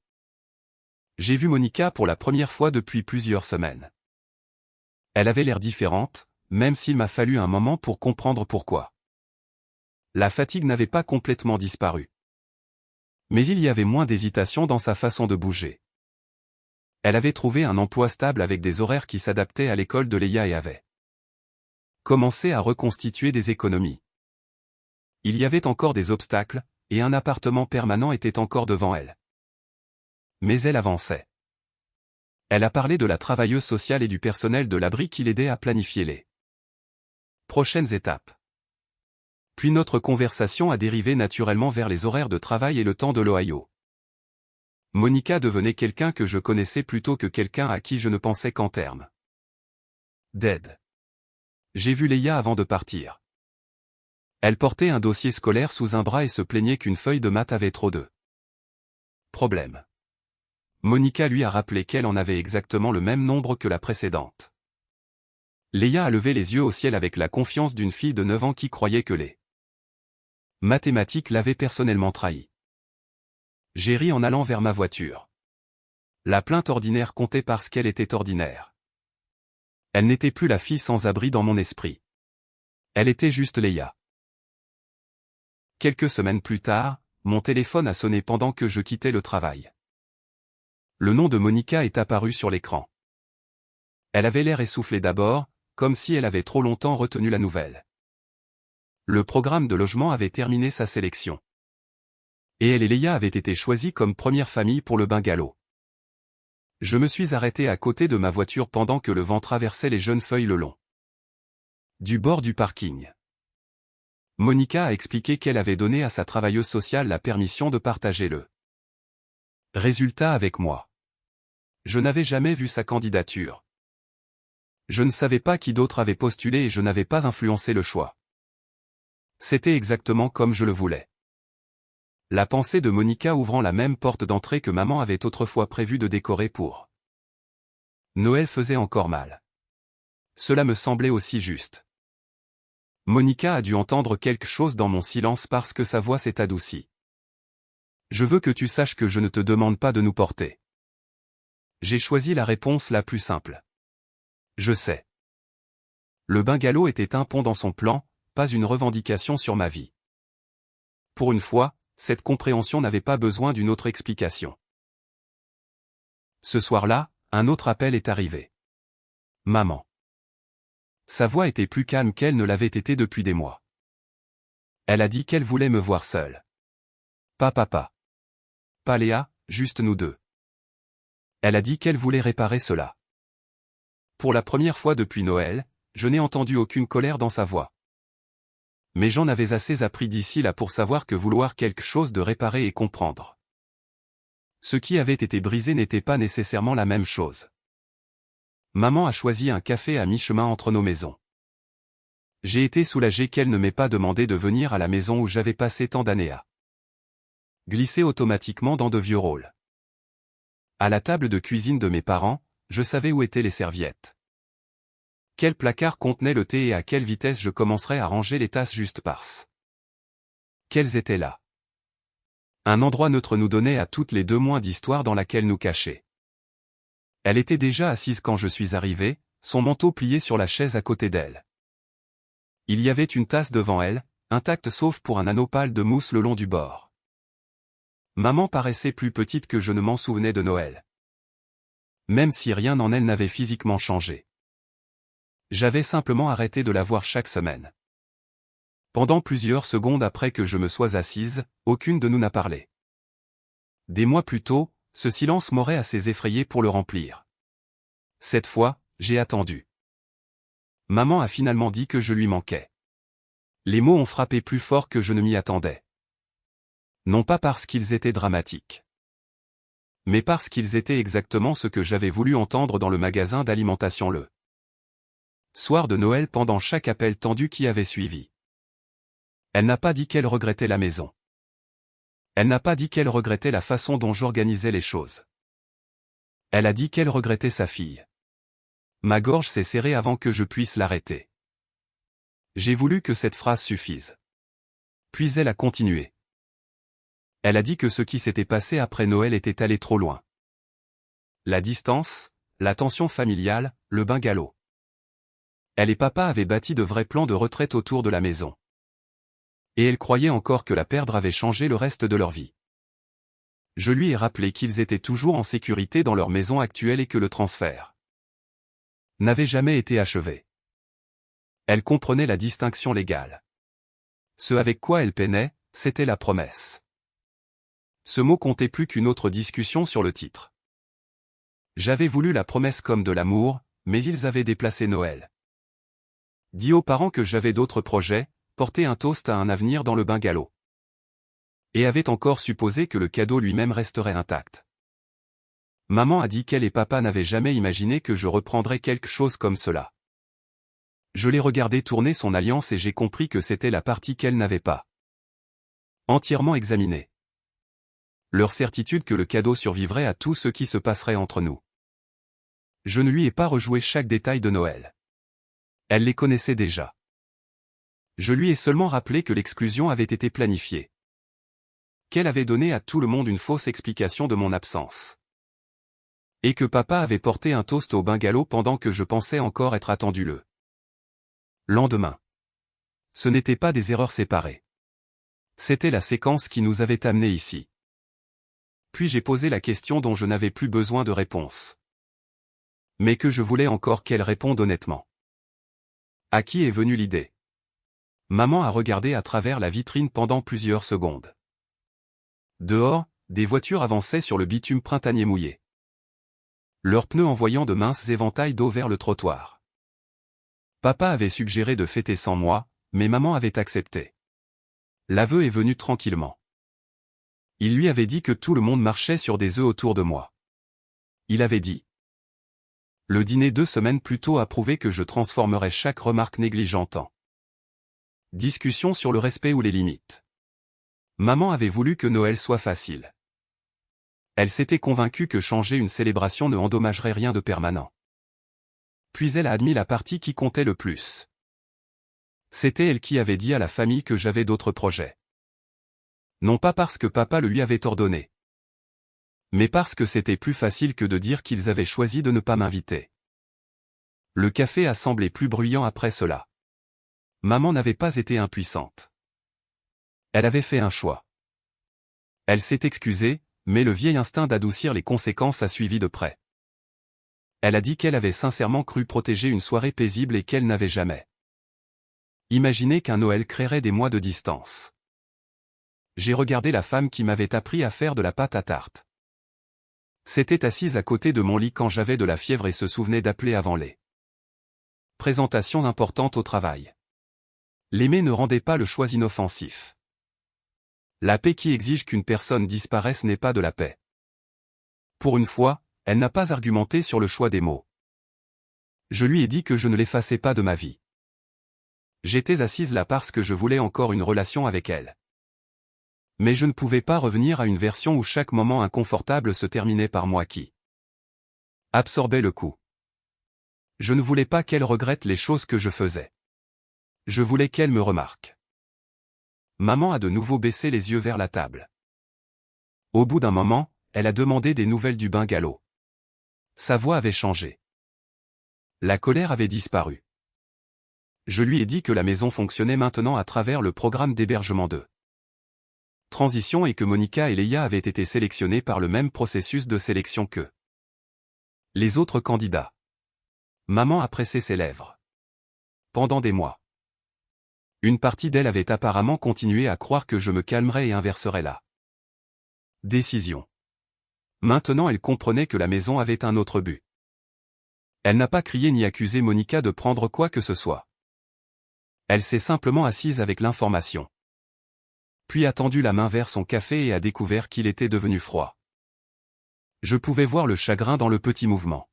J'ai vu Monica pour la première fois depuis plusieurs semaines. Elle avait l'air différente, même s'il m'a fallu un moment pour comprendre pourquoi. La fatigue n'avait pas complètement disparu. Mais il y avait moins d'hésitation dans sa façon de bouger. Elle avait trouvé un emploi stable avec des horaires qui s'adaptaient à l'école de Léa et avait commencé à reconstituer des économies. Il y avait encore des obstacles, et un appartement permanent était encore devant elle. Mais elle avançait. Elle a parlé de la travailleuse sociale et du personnel de l'abri qui l'aidait à planifier les prochaines étapes. Puis notre conversation a dérivé naturellement vers les horaires de travail et le temps de l'Ohio. Monica devenait quelqu'un que je connaissais plutôt que quelqu'un à qui je ne pensais qu'en termes d'aide. J'ai vu Léa avant de partir. Elle portait un dossier scolaire sous un bras et se plaignait qu'une feuille de maths avait trop de problèmes. Monica lui a rappelé qu'elle en avait exactement le même nombre que la précédente. Léa a levé les yeux au ciel avec la confiance d'une fille de 9 ans qui croyait que les mathématiques l'avaient personnellement trahi. J'ai ri en allant vers ma voiture. La plainte ordinaire comptait parce qu'elle était ordinaire. Elle n'était plus la fille sans abri dans mon esprit. Elle était juste Léa. Quelques semaines plus tard, mon téléphone a sonné pendant que je quittais le travail. Le nom de Monica est apparu sur l'écran. Elle avait l'air essoufflée d'abord, comme si elle avait trop longtemps retenu la nouvelle. Le programme de logement avait terminé sa sélection. Et elle et Léa avaient été choisies comme première famille pour le bungalow. Je me suis arrêté à côté de ma voiture pendant que le vent traversait les jeunes feuilles le long du bord du parking. Monica a expliqué qu'elle avait donné à sa travailleuse sociale la permission de partager le résultat avec moi. Je n'avais jamais vu sa candidature. Je ne savais pas qui d'autre avait postulé et je n'avais pas influencé le choix. C'était exactement comme je le voulais. La pensée de Monica ouvrant la même porte d'entrée que maman avait autrefois prévu de décorer pour Noël faisait encore mal. Cela me semblait aussi juste. Monica a dû entendre quelque chose dans mon silence parce que sa voix s'est adoucie. Je veux que tu saches que je ne te demande pas de nous porter. J'ai choisi la réponse la plus simple. Je sais. Le bungalow était un pont dans son plan, pas une revendication sur ma vie. Pour une fois, cette compréhension n'avait pas besoin d'une autre explication. Ce soir-là, un autre appel est arrivé. Maman. Sa voix était plus calme qu'elle ne l'avait été depuis des mois. Elle a dit qu'elle voulait me voir seule. Pas papa. Pas Léa, juste nous deux. Elle a dit qu'elle voulait réparer cela. Pour la première fois depuis Noël, je n'ai entendu aucune colère dans sa voix. Mais j'en avais assez appris d'ici là pour savoir que vouloir quelque chose de réparé et comprendre. Ce qui avait été brisé n'était pas nécessairement la même chose. Maman a choisi un café à mi-chemin entre nos maisons. J'ai été soulagé qu'elle ne m'ait pas demandé de venir à la maison où j'avais passé tant d'années à glisser automatiquement dans de vieux rôles. À la table de cuisine de mes parents, je savais où étaient les serviettes. Quel placard contenait le thé et à quelle vitesse je commencerais à ranger les tasses juste parce qu'elles étaient là. Un endroit neutre nous donnait à toutes les deux moins d'histoire dans laquelle nous cacher. Elle était déjà assise quand je suis arrivé, son manteau plié sur la chaise à côté d'elle. Il y avait une tasse devant elle, intacte sauf pour un anneau pâle de mousse le long du bord. Maman paraissait plus petite que je ne m'en souvenais de Noël. Même si rien en elle n'avait physiquement changé. J'avais simplement arrêté de la voir chaque semaine. Pendant plusieurs secondes après que je me sois assise, aucune de nous n'a parlé. Des mois plus tôt, ce silence m'aurait assez effrayé pour le remplir. Cette fois, j'ai attendu. Maman a finalement dit que je lui manquais. Les mots ont frappé plus fort que je ne m'y attendais. Non pas parce qu'ils étaient dramatiques. Mais parce qu'ils étaient exactement ce que j'avais voulu entendre dans le magasin d'alimentation le soir de Noël pendant chaque appel tendu qui avait suivi. Elle n'a pas dit qu'elle regrettait la maison. Elle n'a pas dit qu'elle regrettait la façon dont j'organisais les choses. Elle a dit qu'elle regrettait sa fille. Ma gorge s'est serrée avant que je puisse l'arrêter. J'ai voulu que cette phrase suffise. Puis elle a continué. Elle a dit que ce qui s'était passé après Noël était allé trop loin. La distance, la tension familiale, le bungalow. Elle et papa avaient bâti de vrais plans de retraite autour de la maison. Et elle croyait encore que la perdre avait changé le reste de leur vie. Je lui ai rappelé qu'ils étaient toujours en sécurité dans leur maison actuelle et que le transfert n'avait jamais été achevé. Elle comprenait la distinction légale. Ce avec quoi elle peinait, c'était la promesse. Ce mot comptait plus qu'une autre discussion sur le titre. J'avais voulu la promesse comme de l'amour, mais ils avaient déplacé Noël. Dit aux parents que j'avais d'autres projets, porter un toast à un avenir dans le bungalow. Et avait encore supposé que le cadeau lui-même resterait intact. Maman a dit qu'elle et papa n'avaient jamais imaginé que je reprendrais quelque chose comme cela. Je l'ai regardé tourner son alliance et j'ai compris que c'était la partie qu'elle n'avait pas entièrement examinée. Leur certitude que le cadeau survivrait à tout ce qui se passerait entre nous. Je ne lui ai pas rejoué chaque détail de Noël. Elle les connaissait déjà. Je lui ai seulement rappelé que l'exclusion avait été planifiée. Qu'elle avait donné à tout le monde une fausse explication de mon absence. Et que papa avait porté un toast au bungalow pendant que je pensais encore être attendu le lendemain. Ce n'étaient pas des erreurs séparées. C'était la séquence qui nous avait amenés ici. Puis j'ai posé la question dont je n'avais plus besoin de réponse. Mais que je voulais encore qu'elle réponde honnêtement. À qui est venue l'idée ? Maman a regardé à travers la vitrine pendant plusieurs secondes. Dehors, des voitures avançaient sur le bitume printanier mouillé. Leurs pneus envoyant de minces éventails d'eau vers le trottoir. Papa avait suggéré de fêter sans moi, mais maman avait accepté. L'aveu est venu tranquillement. Il lui avait dit que tout le monde marchait sur des œufs autour de moi. Il avait dit. Le dîner 2 semaines plus tôt a prouvé que je transformerais chaque remarque négligente en discussion sur le respect ou les limites. Maman avait voulu que Noël soit facile. Elle s'était convaincue que changer une célébration ne endommagerait rien de permanent. Puis elle a admis la partie qui comptait le plus. C'était elle qui avait dit à la famille que j'avais d'autres projets. Non pas parce que papa le lui avait ordonné, mais parce que c'était plus facile que de dire qu'ils avaient choisi de ne pas m'inviter. Le café a semblé plus bruyant après cela. Maman n'avait pas été impuissante. Elle avait fait un choix. Elle s'est excusée, mais le vieil instinct d'adoucir les conséquences a suivi de près. Elle a dit qu'elle avait sincèrement cru protéger une soirée paisible et qu'elle n'avait jamais imaginé qu'un Noël créerait des mois de distance. J'ai regardé la femme qui m'avait appris à faire de la pâte à tarte. C'était assise à côté de mon lit quand j'avais de la fièvre et se souvenait d'appeler avant les présentations importantes au travail. L'aimer ne rendait pas le choix inoffensif. La paix qui exige qu'une personne disparaisse n'est pas de la paix. Pour une fois, elle n'a pas argumenté sur le choix des mots. Je lui ai dit que je ne l'effaçais pas de ma vie. J'étais assise là parce que je voulais encore une relation avec elle. Mais je ne pouvais pas revenir à une version où chaque moment inconfortable se terminait par moi qui absorbait le coup. Je ne voulais pas qu'elle regrette les choses que je faisais. Je voulais qu'elle me remarque. Maman a de nouveau baissé les yeux vers la table. Au bout d'un moment, elle a demandé des nouvelles du bungalow. Sa voix avait changé. La colère avait disparu. Je lui ai dit que la maison fonctionnait maintenant à travers le programme d'hébergement de transition et que Monica et Leia avaient été sélectionnées par le même processus de sélection que les autres candidats. Maman a pressé ses lèvres. Pendant des mois. Une partie d'elle avait apparemment continué à croire que je me calmerais et inverserais la décision. Maintenant elle comprenait que la maison avait un autre but. Elle n'a pas crié ni accusé Monica de prendre quoi que ce soit. Elle s'est simplement assise avec l'information. Puis a tendu la main vers son café et a découvert qu'il était devenu froid. Je pouvais voir le chagrin dans le petit mouvement.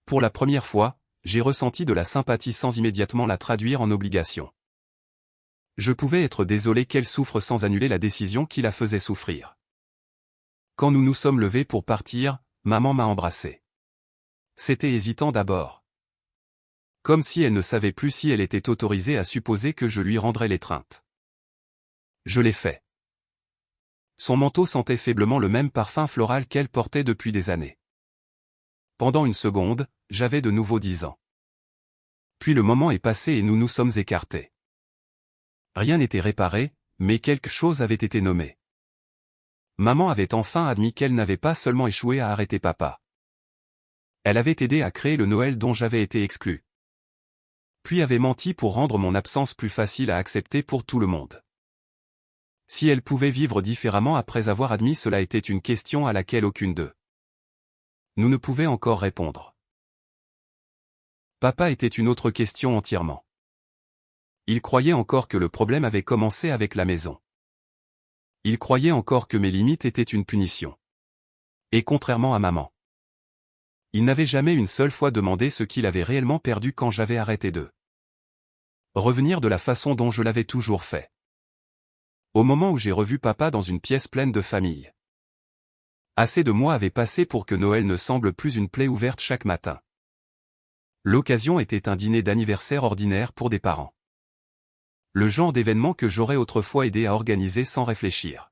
Pour la première fois, j'ai ressenti de la sympathie sans immédiatement la traduire en obligation. Je pouvais être désolé qu'elle souffre sans annuler la décision qui la faisait souffrir. Quand nous nous sommes levés pour partir, maman m'a embrassé. C'était hésitant d'abord. Comme si elle ne savait plus si elle était autorisée à supposer que je lui rendrais l'étreinte. Je l'ai fait. Son manteau sentait faiblement le même parfum floral qu'elle portait depuis des années. Pendant une seconde, j'avais de nouveau 10 ans. Puis le moment est passé et nous nous sommes écartés. Rien n'était réparé, mais quelque chose avait été nommé. Maman avait enfin admis qu'elle n'avait pas seulement échoué à arrêter papa. Elle avait aidé à créer le Noël dont j'avais été exclu. Puis avait menti pour rendre mon absence plus facile à accepter pour tout le monde. Si elle pouvait vivre différemment après avoir admis cela était une question à laquelle aucune d'eux nous ne pouvait encore répondre. Papa était une autre question entièrement. Il croyait encore que le problème avait commencé avec la maison. Il croyait encore que mes limites étaient une punition. Et contrairement à maman, il n'avait jamais une seule fois demandé ce qu'il avait réellement perdu quand j'avais arrêté de revenir de la façon dont je l'avais toujours fait. Au moment où j'ai revu papa dans une pièce pleine de famille. Assez de mois avaient passé pour que Noël ne semble plus une plaie ouverte chaque matin. L'occasion était un dîner d'anniversaire ordinaire pour des parents. Le genre d'événement que j'aurais autrefois aidé à organiser sans réfléchir.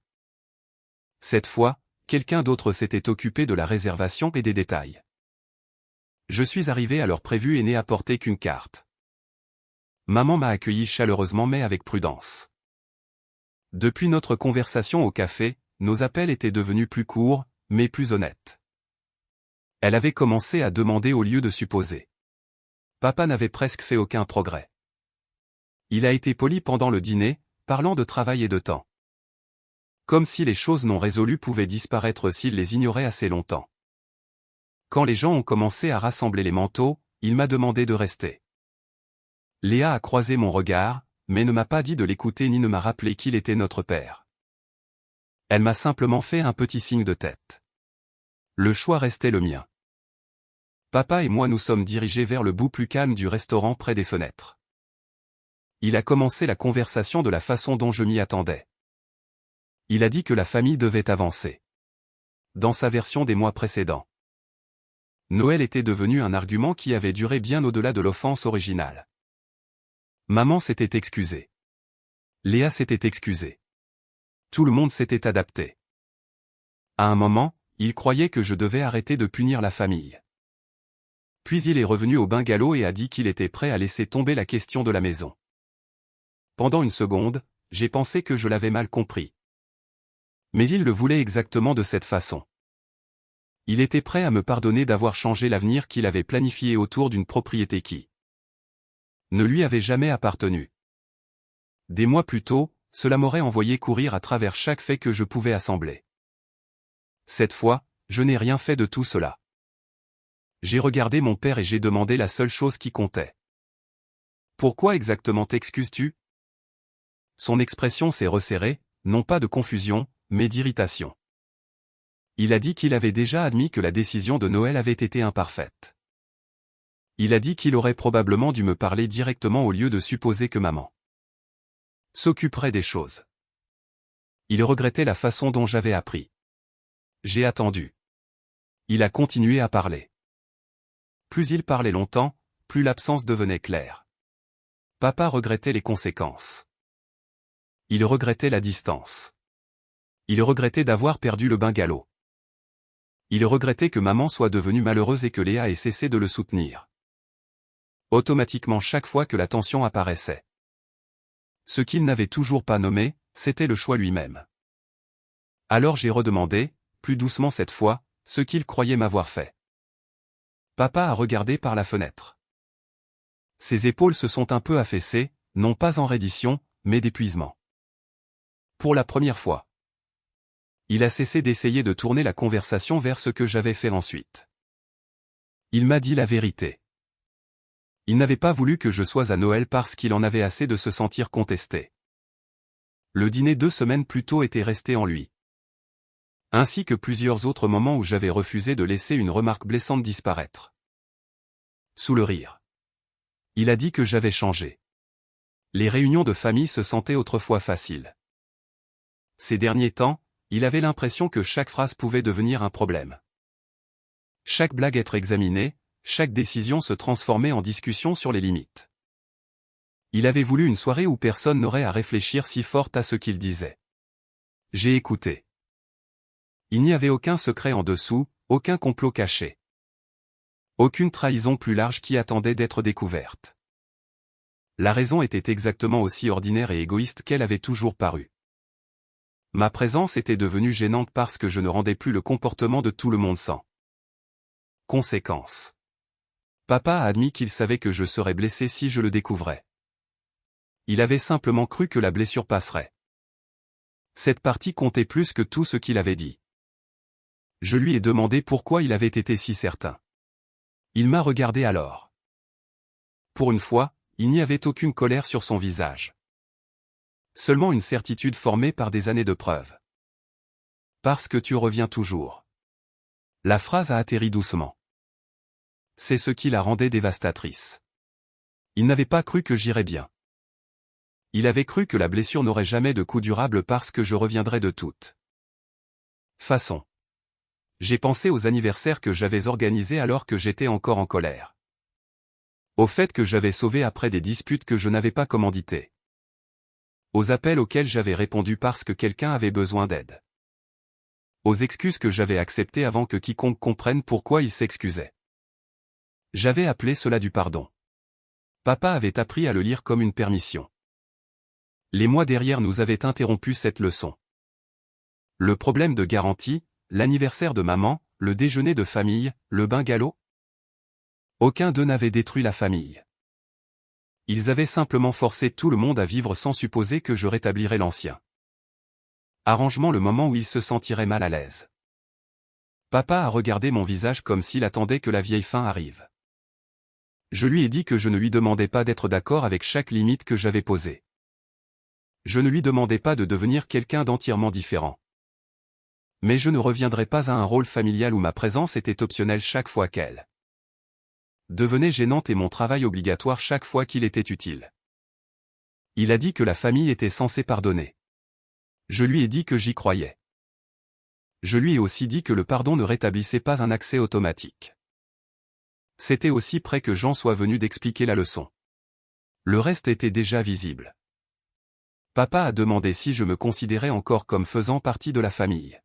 Cette fois, quelqu'un d'autre s'était occupé de la réservation et des détails. Je suis arrivé à l'heure prévue et n'ai apporté qu'une carte. Maman m'a accueilli chaleureusement mais avec prudence. Depuis notre conversation au café, nos appels étaient devenus plus courts, mais plus honnêtes. Elle avait commencé à demander au lieu de supposer. Papa n'avait presque fait aucun progrès. Il a été poli pendant le dîner, parlant de travail et de temps. Comme si les choses non résolues pouvaient disparaître s'il les ignorait assez longtemps. Quand les gens ont commencé à rassembler les manteaux, il m'a demandé de rester. Léa a croisé mon regard, mais ne m'a pas dit de l'écouter ni ne m'a rappelé qu'il était notre père. Elle m'a simplement fait un petit signe de tête. Le choix restait le mien. Papa et moi nous sommes dirigés vers le bout plus calme du restaurant près des fenêtres. Il a commencé la conversation de la façon dont je m'y attendais. Il a dit que la famille devait avancer. Dans sa version des mois précédents. Noël était devenu un argument qui avait duré bien au-delà de l'offense originale. Maman s'était excusée. Léa s'était excusée. Tout le monde s'était adapté. À un moment, il croyait que je devais arrêter de punir la famille. Puis il est revenu au bungalow et a dit qu'il était prêt à laisser tomber la question de la maison. Pendant une seconde, j'ai pensé que je l'avais mal compris. Mais il le voulait exactement de cette façon. Il était prêt à me pardonner d'avoir changé l'avenir qu'il avait planifié autour d'une propriété qui ne lui avait jamais appartenu. Des mois plus tôt, cela m'aurait envoyé courir à travers chaque fait que je pouvais assembler. Cette fois, je n'ai rien fait de tout cela. J'ai regardé mon père et j'ai demandé la seule chose qui comptait. Pourquoi exactement t'excuses-tu? Son expression s'est resserrée, non pas de confusion, mais d'irritation. Il a dit qu'il avait déjà admis que la décision de Noël avait été imparfaite. Il a dit qu'il aurait probablement dû me parler directement au lieu de supposer que maman s'occuperait des choses. Il regrettait la façon dont j'avais appris. J'ai attendu. Il a continué à parler. Plus il parlait longtemps, plus l'absence devenait claire. Papa regrettait les conséquences. Il regrettait la distance. Il regrettait d'avoir perdu le bungalow. Il regrettait que maman soit devenue malheureuse et que Léa ait cessé de le soutenir. Automatiquement chaque fois que la tension apparaissait. Ce qu'il n'avait toujours pas nommé, c'était le choix lui-même. Alors j'ai redemandé, plus doucement cette fois, ce qu'il croyait m'avoir fait. Papa a regardé par la fenêtre. Ses épaules se sont un peu affaissées, non pas en reddition, mais d'épuisement. Pour la première fois. Il a cessé d'essayer de tourner la conversation vers ce que j'avais fait ensuite. Il m'a dit la vérité. Il n'avait pas voulu que je sois à Noël parce qu'il en avait assez de se sentir contesté. Le dîner 2 semaines plus tôt était resté en lui. Ainsi que plusieurs autres moments où j'avais refusé de laisser une remarque blessante disparaître. Sous le rire. Il a dit que j'avais changé. Les réunions de famille se sentaient autrefois faciles. Ces derniers temps, il avait l'impression que chaque phrase pouvait devenir un problème. Chaque blague être examinée, chaque décision se transformait en discussion sur les limites. Il avait voulu une soirée où personne n'aurait à réfléchir si fort à ce qu'il disait. J'ai écouté. Il n'y avait aucun secret en dessous, aucun complot caché. Aucune trahison plus large qui attendait d'être découverte. La raison était exactement aussi ordinaire et égoïste qu'elle avait toujours paru. Ma présence était devenue gênante parce que je ne rendais plus le comportement de tout le monde sans conséquence. Papa a admis qu'il savait que je serais blessé si je le découvrais. Il avait simplement cru que la blessure passerait. Cette partie comptait plus que tout ce qu'il avait dit. Je lui ai demandé pourquoi il avait été si certain. Il m'a regardé alors. Pour une fois, il n'y avait aucune colère sur son visage. Seulement une certitude formée par des années de preuves. Parce que tu reviens toujours. La phrase a atterri doucement. C'est ce qui la rendait dévastatrice. Il n'avait pas cru que j'irais bien. Il avait cru que la blessure n'aurait jamais de coup durable parce que je reviendrais de toute façon. J'ai pensé aux anniversaires que j'avais organisés alors que j'étais encore en colère. Au fait que j'avais sauvé après des disputes que je n'avais pas commanditées. Aux appels auxquels j'avais répondu parce que quelqu'un avait besoin d'aide. Aux excuses que j'avais acceptées avant que quiconque comprenne pourquoi il s'excusait. J'avais appelé cela du pardon. Papa avait appris à le lire comme une permission. Les mois derrière nous avaient interrompu cette leçon. Le problème de garantie, l'anniversaire de maman, le déjeuner de famille, le bungalow. Aucun d'eux n'avait détruit la famille. Ils avaient simplement forcé tout le monde à vivre sans supposer que je rétablirais l'ancien arrangement le moment où il se sentirait mal à l'aise. Papa a regardé mon visage comme s'il attendait que la vieille fin arrive. Je lui ai dit que je ne lui demandais pas d'être d'accord avec chaque limite que j'avais posée. Je ne lui demandais pas de devenir quelqu'un d'entièrement différent. Mais je ne reviendrai pas à un rôle familial où ma présence était optionnelle chaque fois qu'elle devenait gênante et mon travail obligatoire chaque fois qu'il était utile. Il a dit que la famille était censée pardonner. Je lui ai dit que j'y croyais. Je lui ai aussi dit que le pardon ne rétablissait pas un accès automatique. C'était aussi près que Jean soit venu d'expliquer la leçon. Le reste était déjà visible. Papa a demandé si je me considérais encore comme faisant partie de la famille.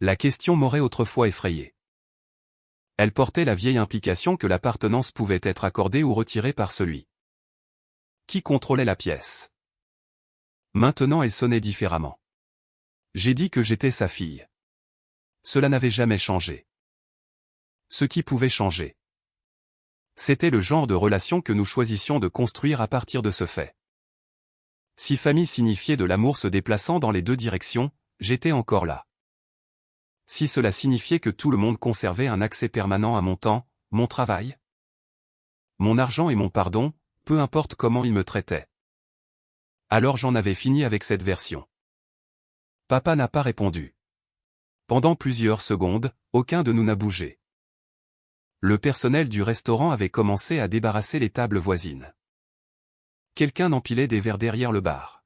La question m'aurait autrefois effrayé. Elle portait la vieille implication que l'appartenance pouvait être accordée ou retirée par celui qui contrôlait la pièce. Maintenant elle sonnait différemment. J'ai dit que j'étais sa fille. Cela n'avait jamais changé. Ce qui pouvait changer, c'était le genre de relation que nous choisissions de construire à partir de ce fait. Si famille signifiait de l'amour se déplaçant dans les deux directions, j'étais encore là. Si cela signifiait que tout le monde conservait un accès permanent à mon temps, mon travail, mon argent et mon pardon, peu importe comment ils me traitaient. Alors j'en avais fini avec cette version. Papa n'a pas répondu. Pendant plusieurs secondes, aucun de nous n'a bougé. Le personnel du restaurant avait commencé à débarrasser les tables voisines. Quelqu'un empilait des verres derrière le bar.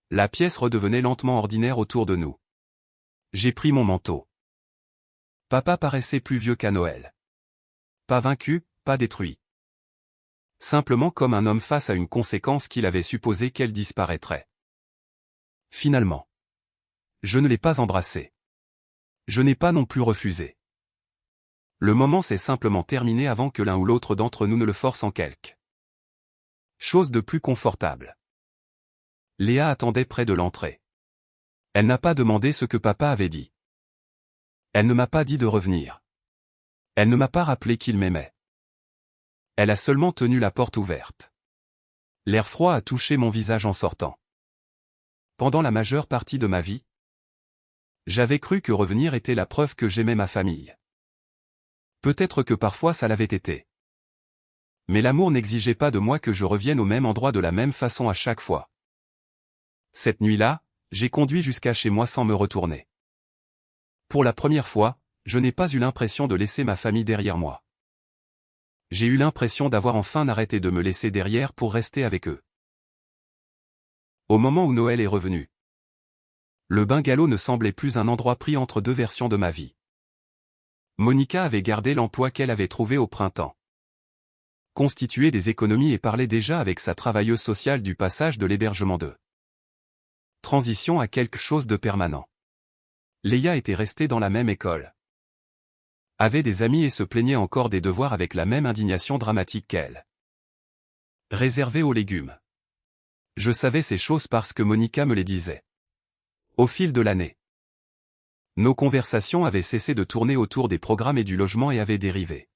La pièce redevenait lentement ordinaire autour de nous. J'ai pris mon manteau. Papa paraissait plus vieux qu'à Noël. Pas vaincu, pas détruit. Simplement comme un homme face à une conséquence qu'il avait supposé qu'elle disparaîtrait. Finalement, je ne l'ai pas embrassé. Je n'ai pas non plus refusé. Le moment s'est simplement terminé avant que l'un ou l'autre d'entre nous ne le force en quelque chose de plus confortable. Léa attendait près de l'entrée. Elle n'a pas demandé ce que papa avait dit. Elle ne m'a pas dit de revenir. Elle ne m'a pas rappelé qu'il m'aimait. Elle a seulement tenu la porte ouverte. L'air froid a touché mon visage en sortant. Pendant la majeure partie de ma vie, j'avais cru que revenir était la preuve que j'aimais ma famille. Peut-être que parfois ça l'avait été. Mais l'amour n'exigeait pas de moi que je revienne au même endroit de la même façon à chaque fois. Cette nuit-là, j'ai conduit jusqu'à chez moi sans me retourner. Pour la première fois, je n'ai pas eu l'impression de laisser ma famille derrière moi. J'ai eu l'impression d'avoir enfin arrêté de me laisser derrière pour rester avec eux. Au moment où Noël est revenu, le bungalow ne semblait plus un endroit pris entre deux versions de ma vie. Monica avait gardé l'emploi qu'elle avait trouvé au printemps. Constituait des économies et parlait déjà avec sa travailleuse sociale du passage de l'hébergement de transition à quelque chose de permanent. Léa était restée dans la même école. Avait des amis et se plaignait encore des devoirs avec la même indignation dramatique qu'elle. Réservé aux légumes. Je savais ces choses parce que Monica me les disait. Au fil de l'année, nos conversations avaient cessé de tourner autour des programmes et du logement et avaient dérivé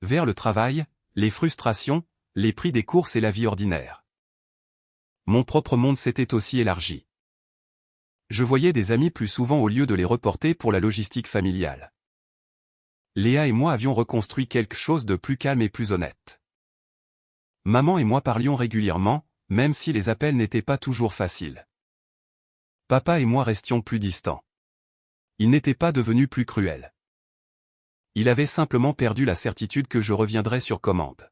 vers le travail, les frustrations, les prix des courses et la vie ordinaire. Mon propre monde s'était aussi élargi. Je voyais des amis plus souvent au lieu de les reporter pour la logistique familiale. Léa et moi avions reconstruit quelque chose de plus calme et plus honnête. Maman et moi parlions régulièrement, même si les appels n'étaient pas toujours faciles. Papa et moi restions plus distants. Il n'était pas devenu plus cruel. Il avait simplement perdu la certitude que je reviendrais sur commande.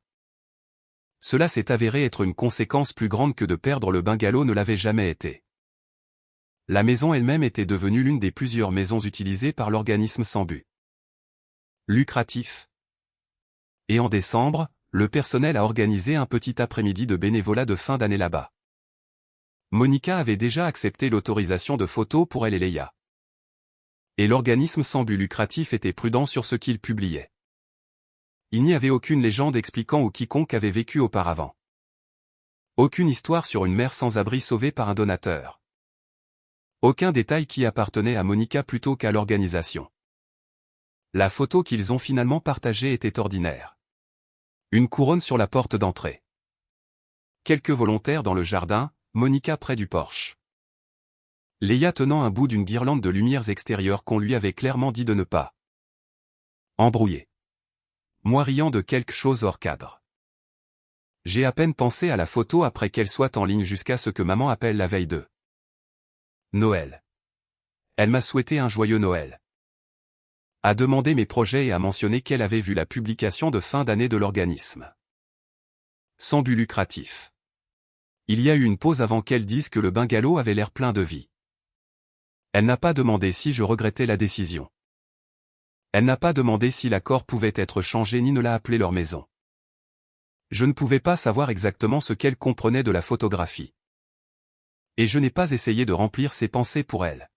Cela s'est avéré être une conséquence plus grande que de perdre le bungalow ne l'avait jamais été. La maison elle-même était devenue l'une des plusieurs maisons utilisées par l'organisme sans but lucratif. Et en décembre, le personnel a organisé un petit après-midi de bénévolat de fin d'année là-bas. Monica avait déjà accepté l'autorisation de photos pour elle et Léa. Et l'organisme sans but lucratif était prudent sur ce qu'il publiait. Il n'y avait aucune légende expliquant où quiconque avait vécu auparavant. Aucune histoire sur une mère sans abri sauvée par un donateur. Aucun détail qui appartenait à Monica plutôt qu'à l'organisation. La photo qu'ils ont finalement partagée était ordinaire. Une couronne sur la porte d'entrée. Quelques volontaires dans le jardin, Monica près du porche. Léa tenant un bout d'une guirlande de lumières extérieures qu'on lui avait clairement dit de ne pas embrouiller. Moi riant de quelque chose hors cadre. J'ai à peine pensé à la photo après qu'elle soit en ligne jusqu'à ce que maman appelle la veille de Noël. Elle m'a souhaité un joyeux Noël. A demandé mes projets et a mentionné qu'elle avait vu la publication de fin d'année de l'organisme. Sans but lucratif. Il y a eu une pause avant qu'elle dise que le bungalow avait l'air plein de vie. Elle n'a pas demandé si je regrettais la décision. Elle n'a pas demandé si l'accord pouvait être changé ni ne l'a appelé leur maison. Je ne pouvais pas savoir exactement ce qu'elle comprenait de la photographie. Et je n'ai pas essayé de remplir ses pensées pour elle.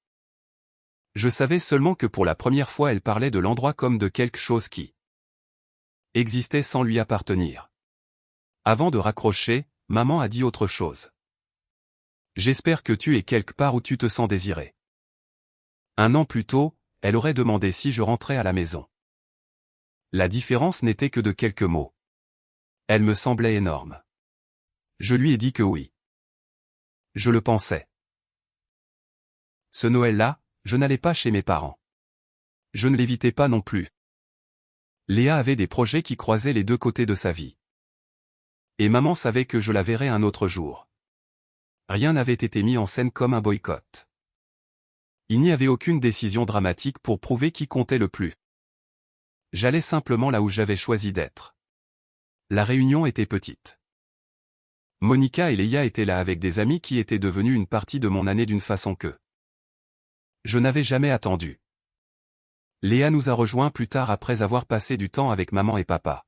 Je savais seulement que pour la première fois elle parlait de l'endroit comme de quelque chose qui existait sans lui appartenir. Avant de raccrocher, maman a dit autre chose. J'espère que tu es quelque part où tu te sens désiré. 1 an plus tôt, elle aurait demandé si je rentrais à la maison. La différence n'était que de quelques mots. Elle me semblait énorme. Je lui ai dit que oui. Je le pensais. Ce Noël-là, je n'allais pas chez mes parents. Je ne l'évitais pas non plus. Léa avait des projets qui croisaient les deux côtés de sa vie. Et maman savait que je la verrais un autre jour. Rien n'avait été mis en scène comme un boycott. Il n'y avait aucune décision dramatique pour prouver qui comptait le plus. J'allais simplement là où j'avais choisi d'être. La réunion était petite. Monica et Léa étaient là avec des amis qui étaient devenus une partie de mon année d'une façon que je n'avais jamais attendue. Léa nous a rejoints plus tard après avoir passé du temps avec maman et papa.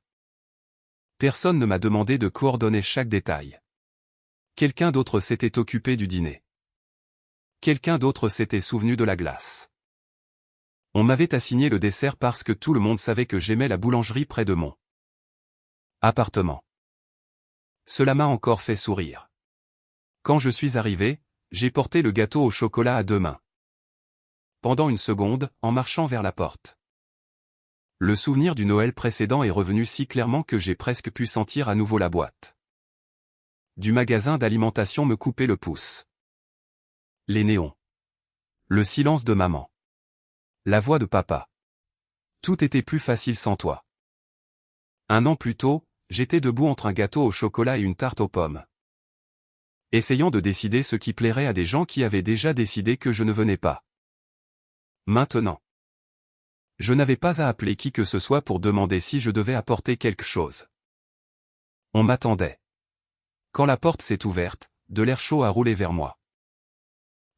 Personne ne m'a demandé de coordonner chaque détail. Quelqu'un d'autre s'était occupé du dîner. Quelqu'un d'autre s'était souvenu de la glace. On m'avait assigné le dessert parce que tout le monde savait que j'aimais la boulangerie près de mon appartement. Cela m'a encore fait sourire. Quand je suis arrivé, j'ai porté le gâteau au chocolat à 2 mains. Pendant une seconde, en marchant vers la porte. Le souvenir du Noël précédent est revenu si clairement que j'ai presque pu sentir à nouveau la boîte du magasin d'alimentation me couper le pouce. Les néons. Le silence de maman. La voix de papa. Tout était plus facile sans toi. 1 an plus tôt, j'étais debout entre un gâteau au chocolat et une tarte aux pommes. Essayant de décider ce qui plairait à des gens qui avaient déjà décidé que je ne venais pas. Maintenant. Je n'avais pas à appeler qui que ce soit pour demander si je devais apporter quelque chose. On m'attendait. Quand la porte s'est ouverte, de l'air chaud a roulé vers moi.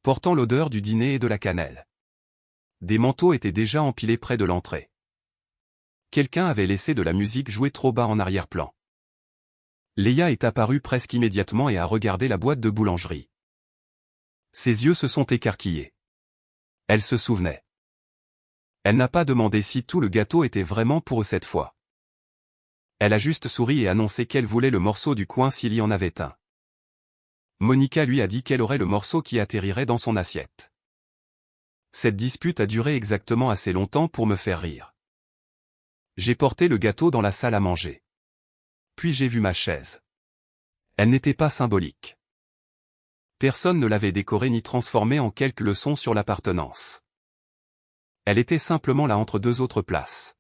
Portant l'odeur du dîner et de la cannelle. Des manteaux étaient déjà empilés près de l'entrée. Quelqu'un avait laissé de la musique jouer trop bas en arrière-plan. Léa est apparue presque immédiatement et a regardé la boîte de boulangerie. Ses yeux se sont écarquillés. Elle se souvenait. Elle n'a pas demandé si tout le gâteau était vraiment pour eux cette fois. Elle a juste souri et annoncé qu'elle voulait le morceau du coin s'il y en avait un. Monica lui a dit qu'elle aurait le morceau qui atterrirait dans son assiette. Cette dispute a duré exactement assez longtemps pour me faire rire. J'ai porté le gâteau dans la salle à manger. Puis j'ai vu ma chaise. Elle n'était pas symbolique. Personne ne l'avait décorée ni transformée en quelques leçons sur l'appartenance. Elle était simplement là entre 2 autres places.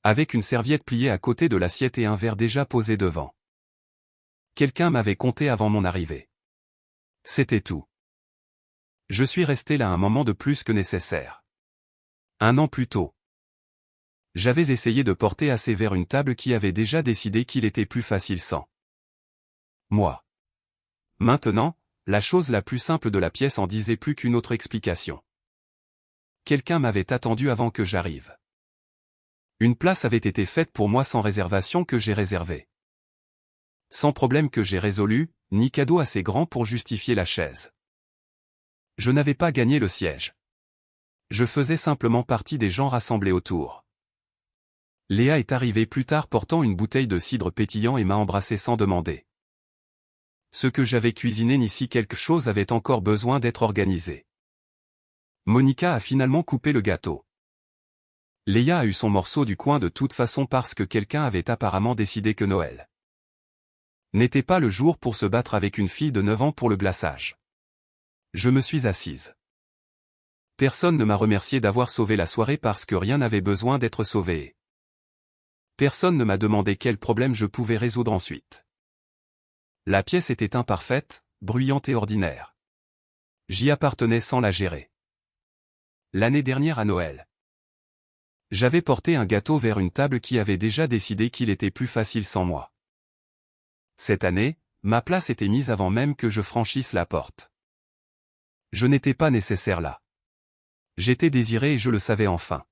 Avec une serviette pliée à côté de l'assiette et un verre déjà posé devant. Quelqu'un m'avait compté avant mon arrivée. C'était tout. Je suis resté là un moment de plus que nécessaire. 1 an plus tôt. J'avais essayé de porter assez vers une table qui avait déjà décidé qu'il était plus facile sans moi. Maintenant, la chose la plus simple de la pièce en disait plus qu'une autre explication. Quelqu'un m'avait attendu avant que j'arrive. Une place avait été faite pour moi sans réservation que j'ai réservée. Sans problème que j'ai résolu, ni cadeau assez grand pour justifier la chaise. Je n'avais pas gagné le siège. Je faisais simplement partie des gens rassemblés autour. Léa est arrivée plus tard portant une bouteille de cidre pétillant et m'a embrassé sans demander. Ce que j'avais cuisiné ni si quelque chose avait encore besoin d'être organisé. Monica a finalement coupé le gâteau. Léa a eu son morceau du coin de toute façon parce que quelqu'un avait apparemment décidé que Noël n'était pas le jour pour se battre avec une fille de 9 ans pour le glaçage. Je me suis assise. Personne ne m'a remercié d'avoir sauvé la soirée parce que rien n'avait besoin d'être sauvé. Personne ne m'a demandé quel problème je pouvais résoudre ensuite. La pièce était imparfaite, bruyante et ordinaire. J'y appartenais sans la gérer. L'année dernière à Noël, j'avais porté un gâteau vers une table qui avait déjà décidé qu'il était plus facile sans moi. Cette année, ma place était mise avant même que je franchisse la porte. Je n'étais pas nécessaire là. J'étais désiré et je le savais enfin.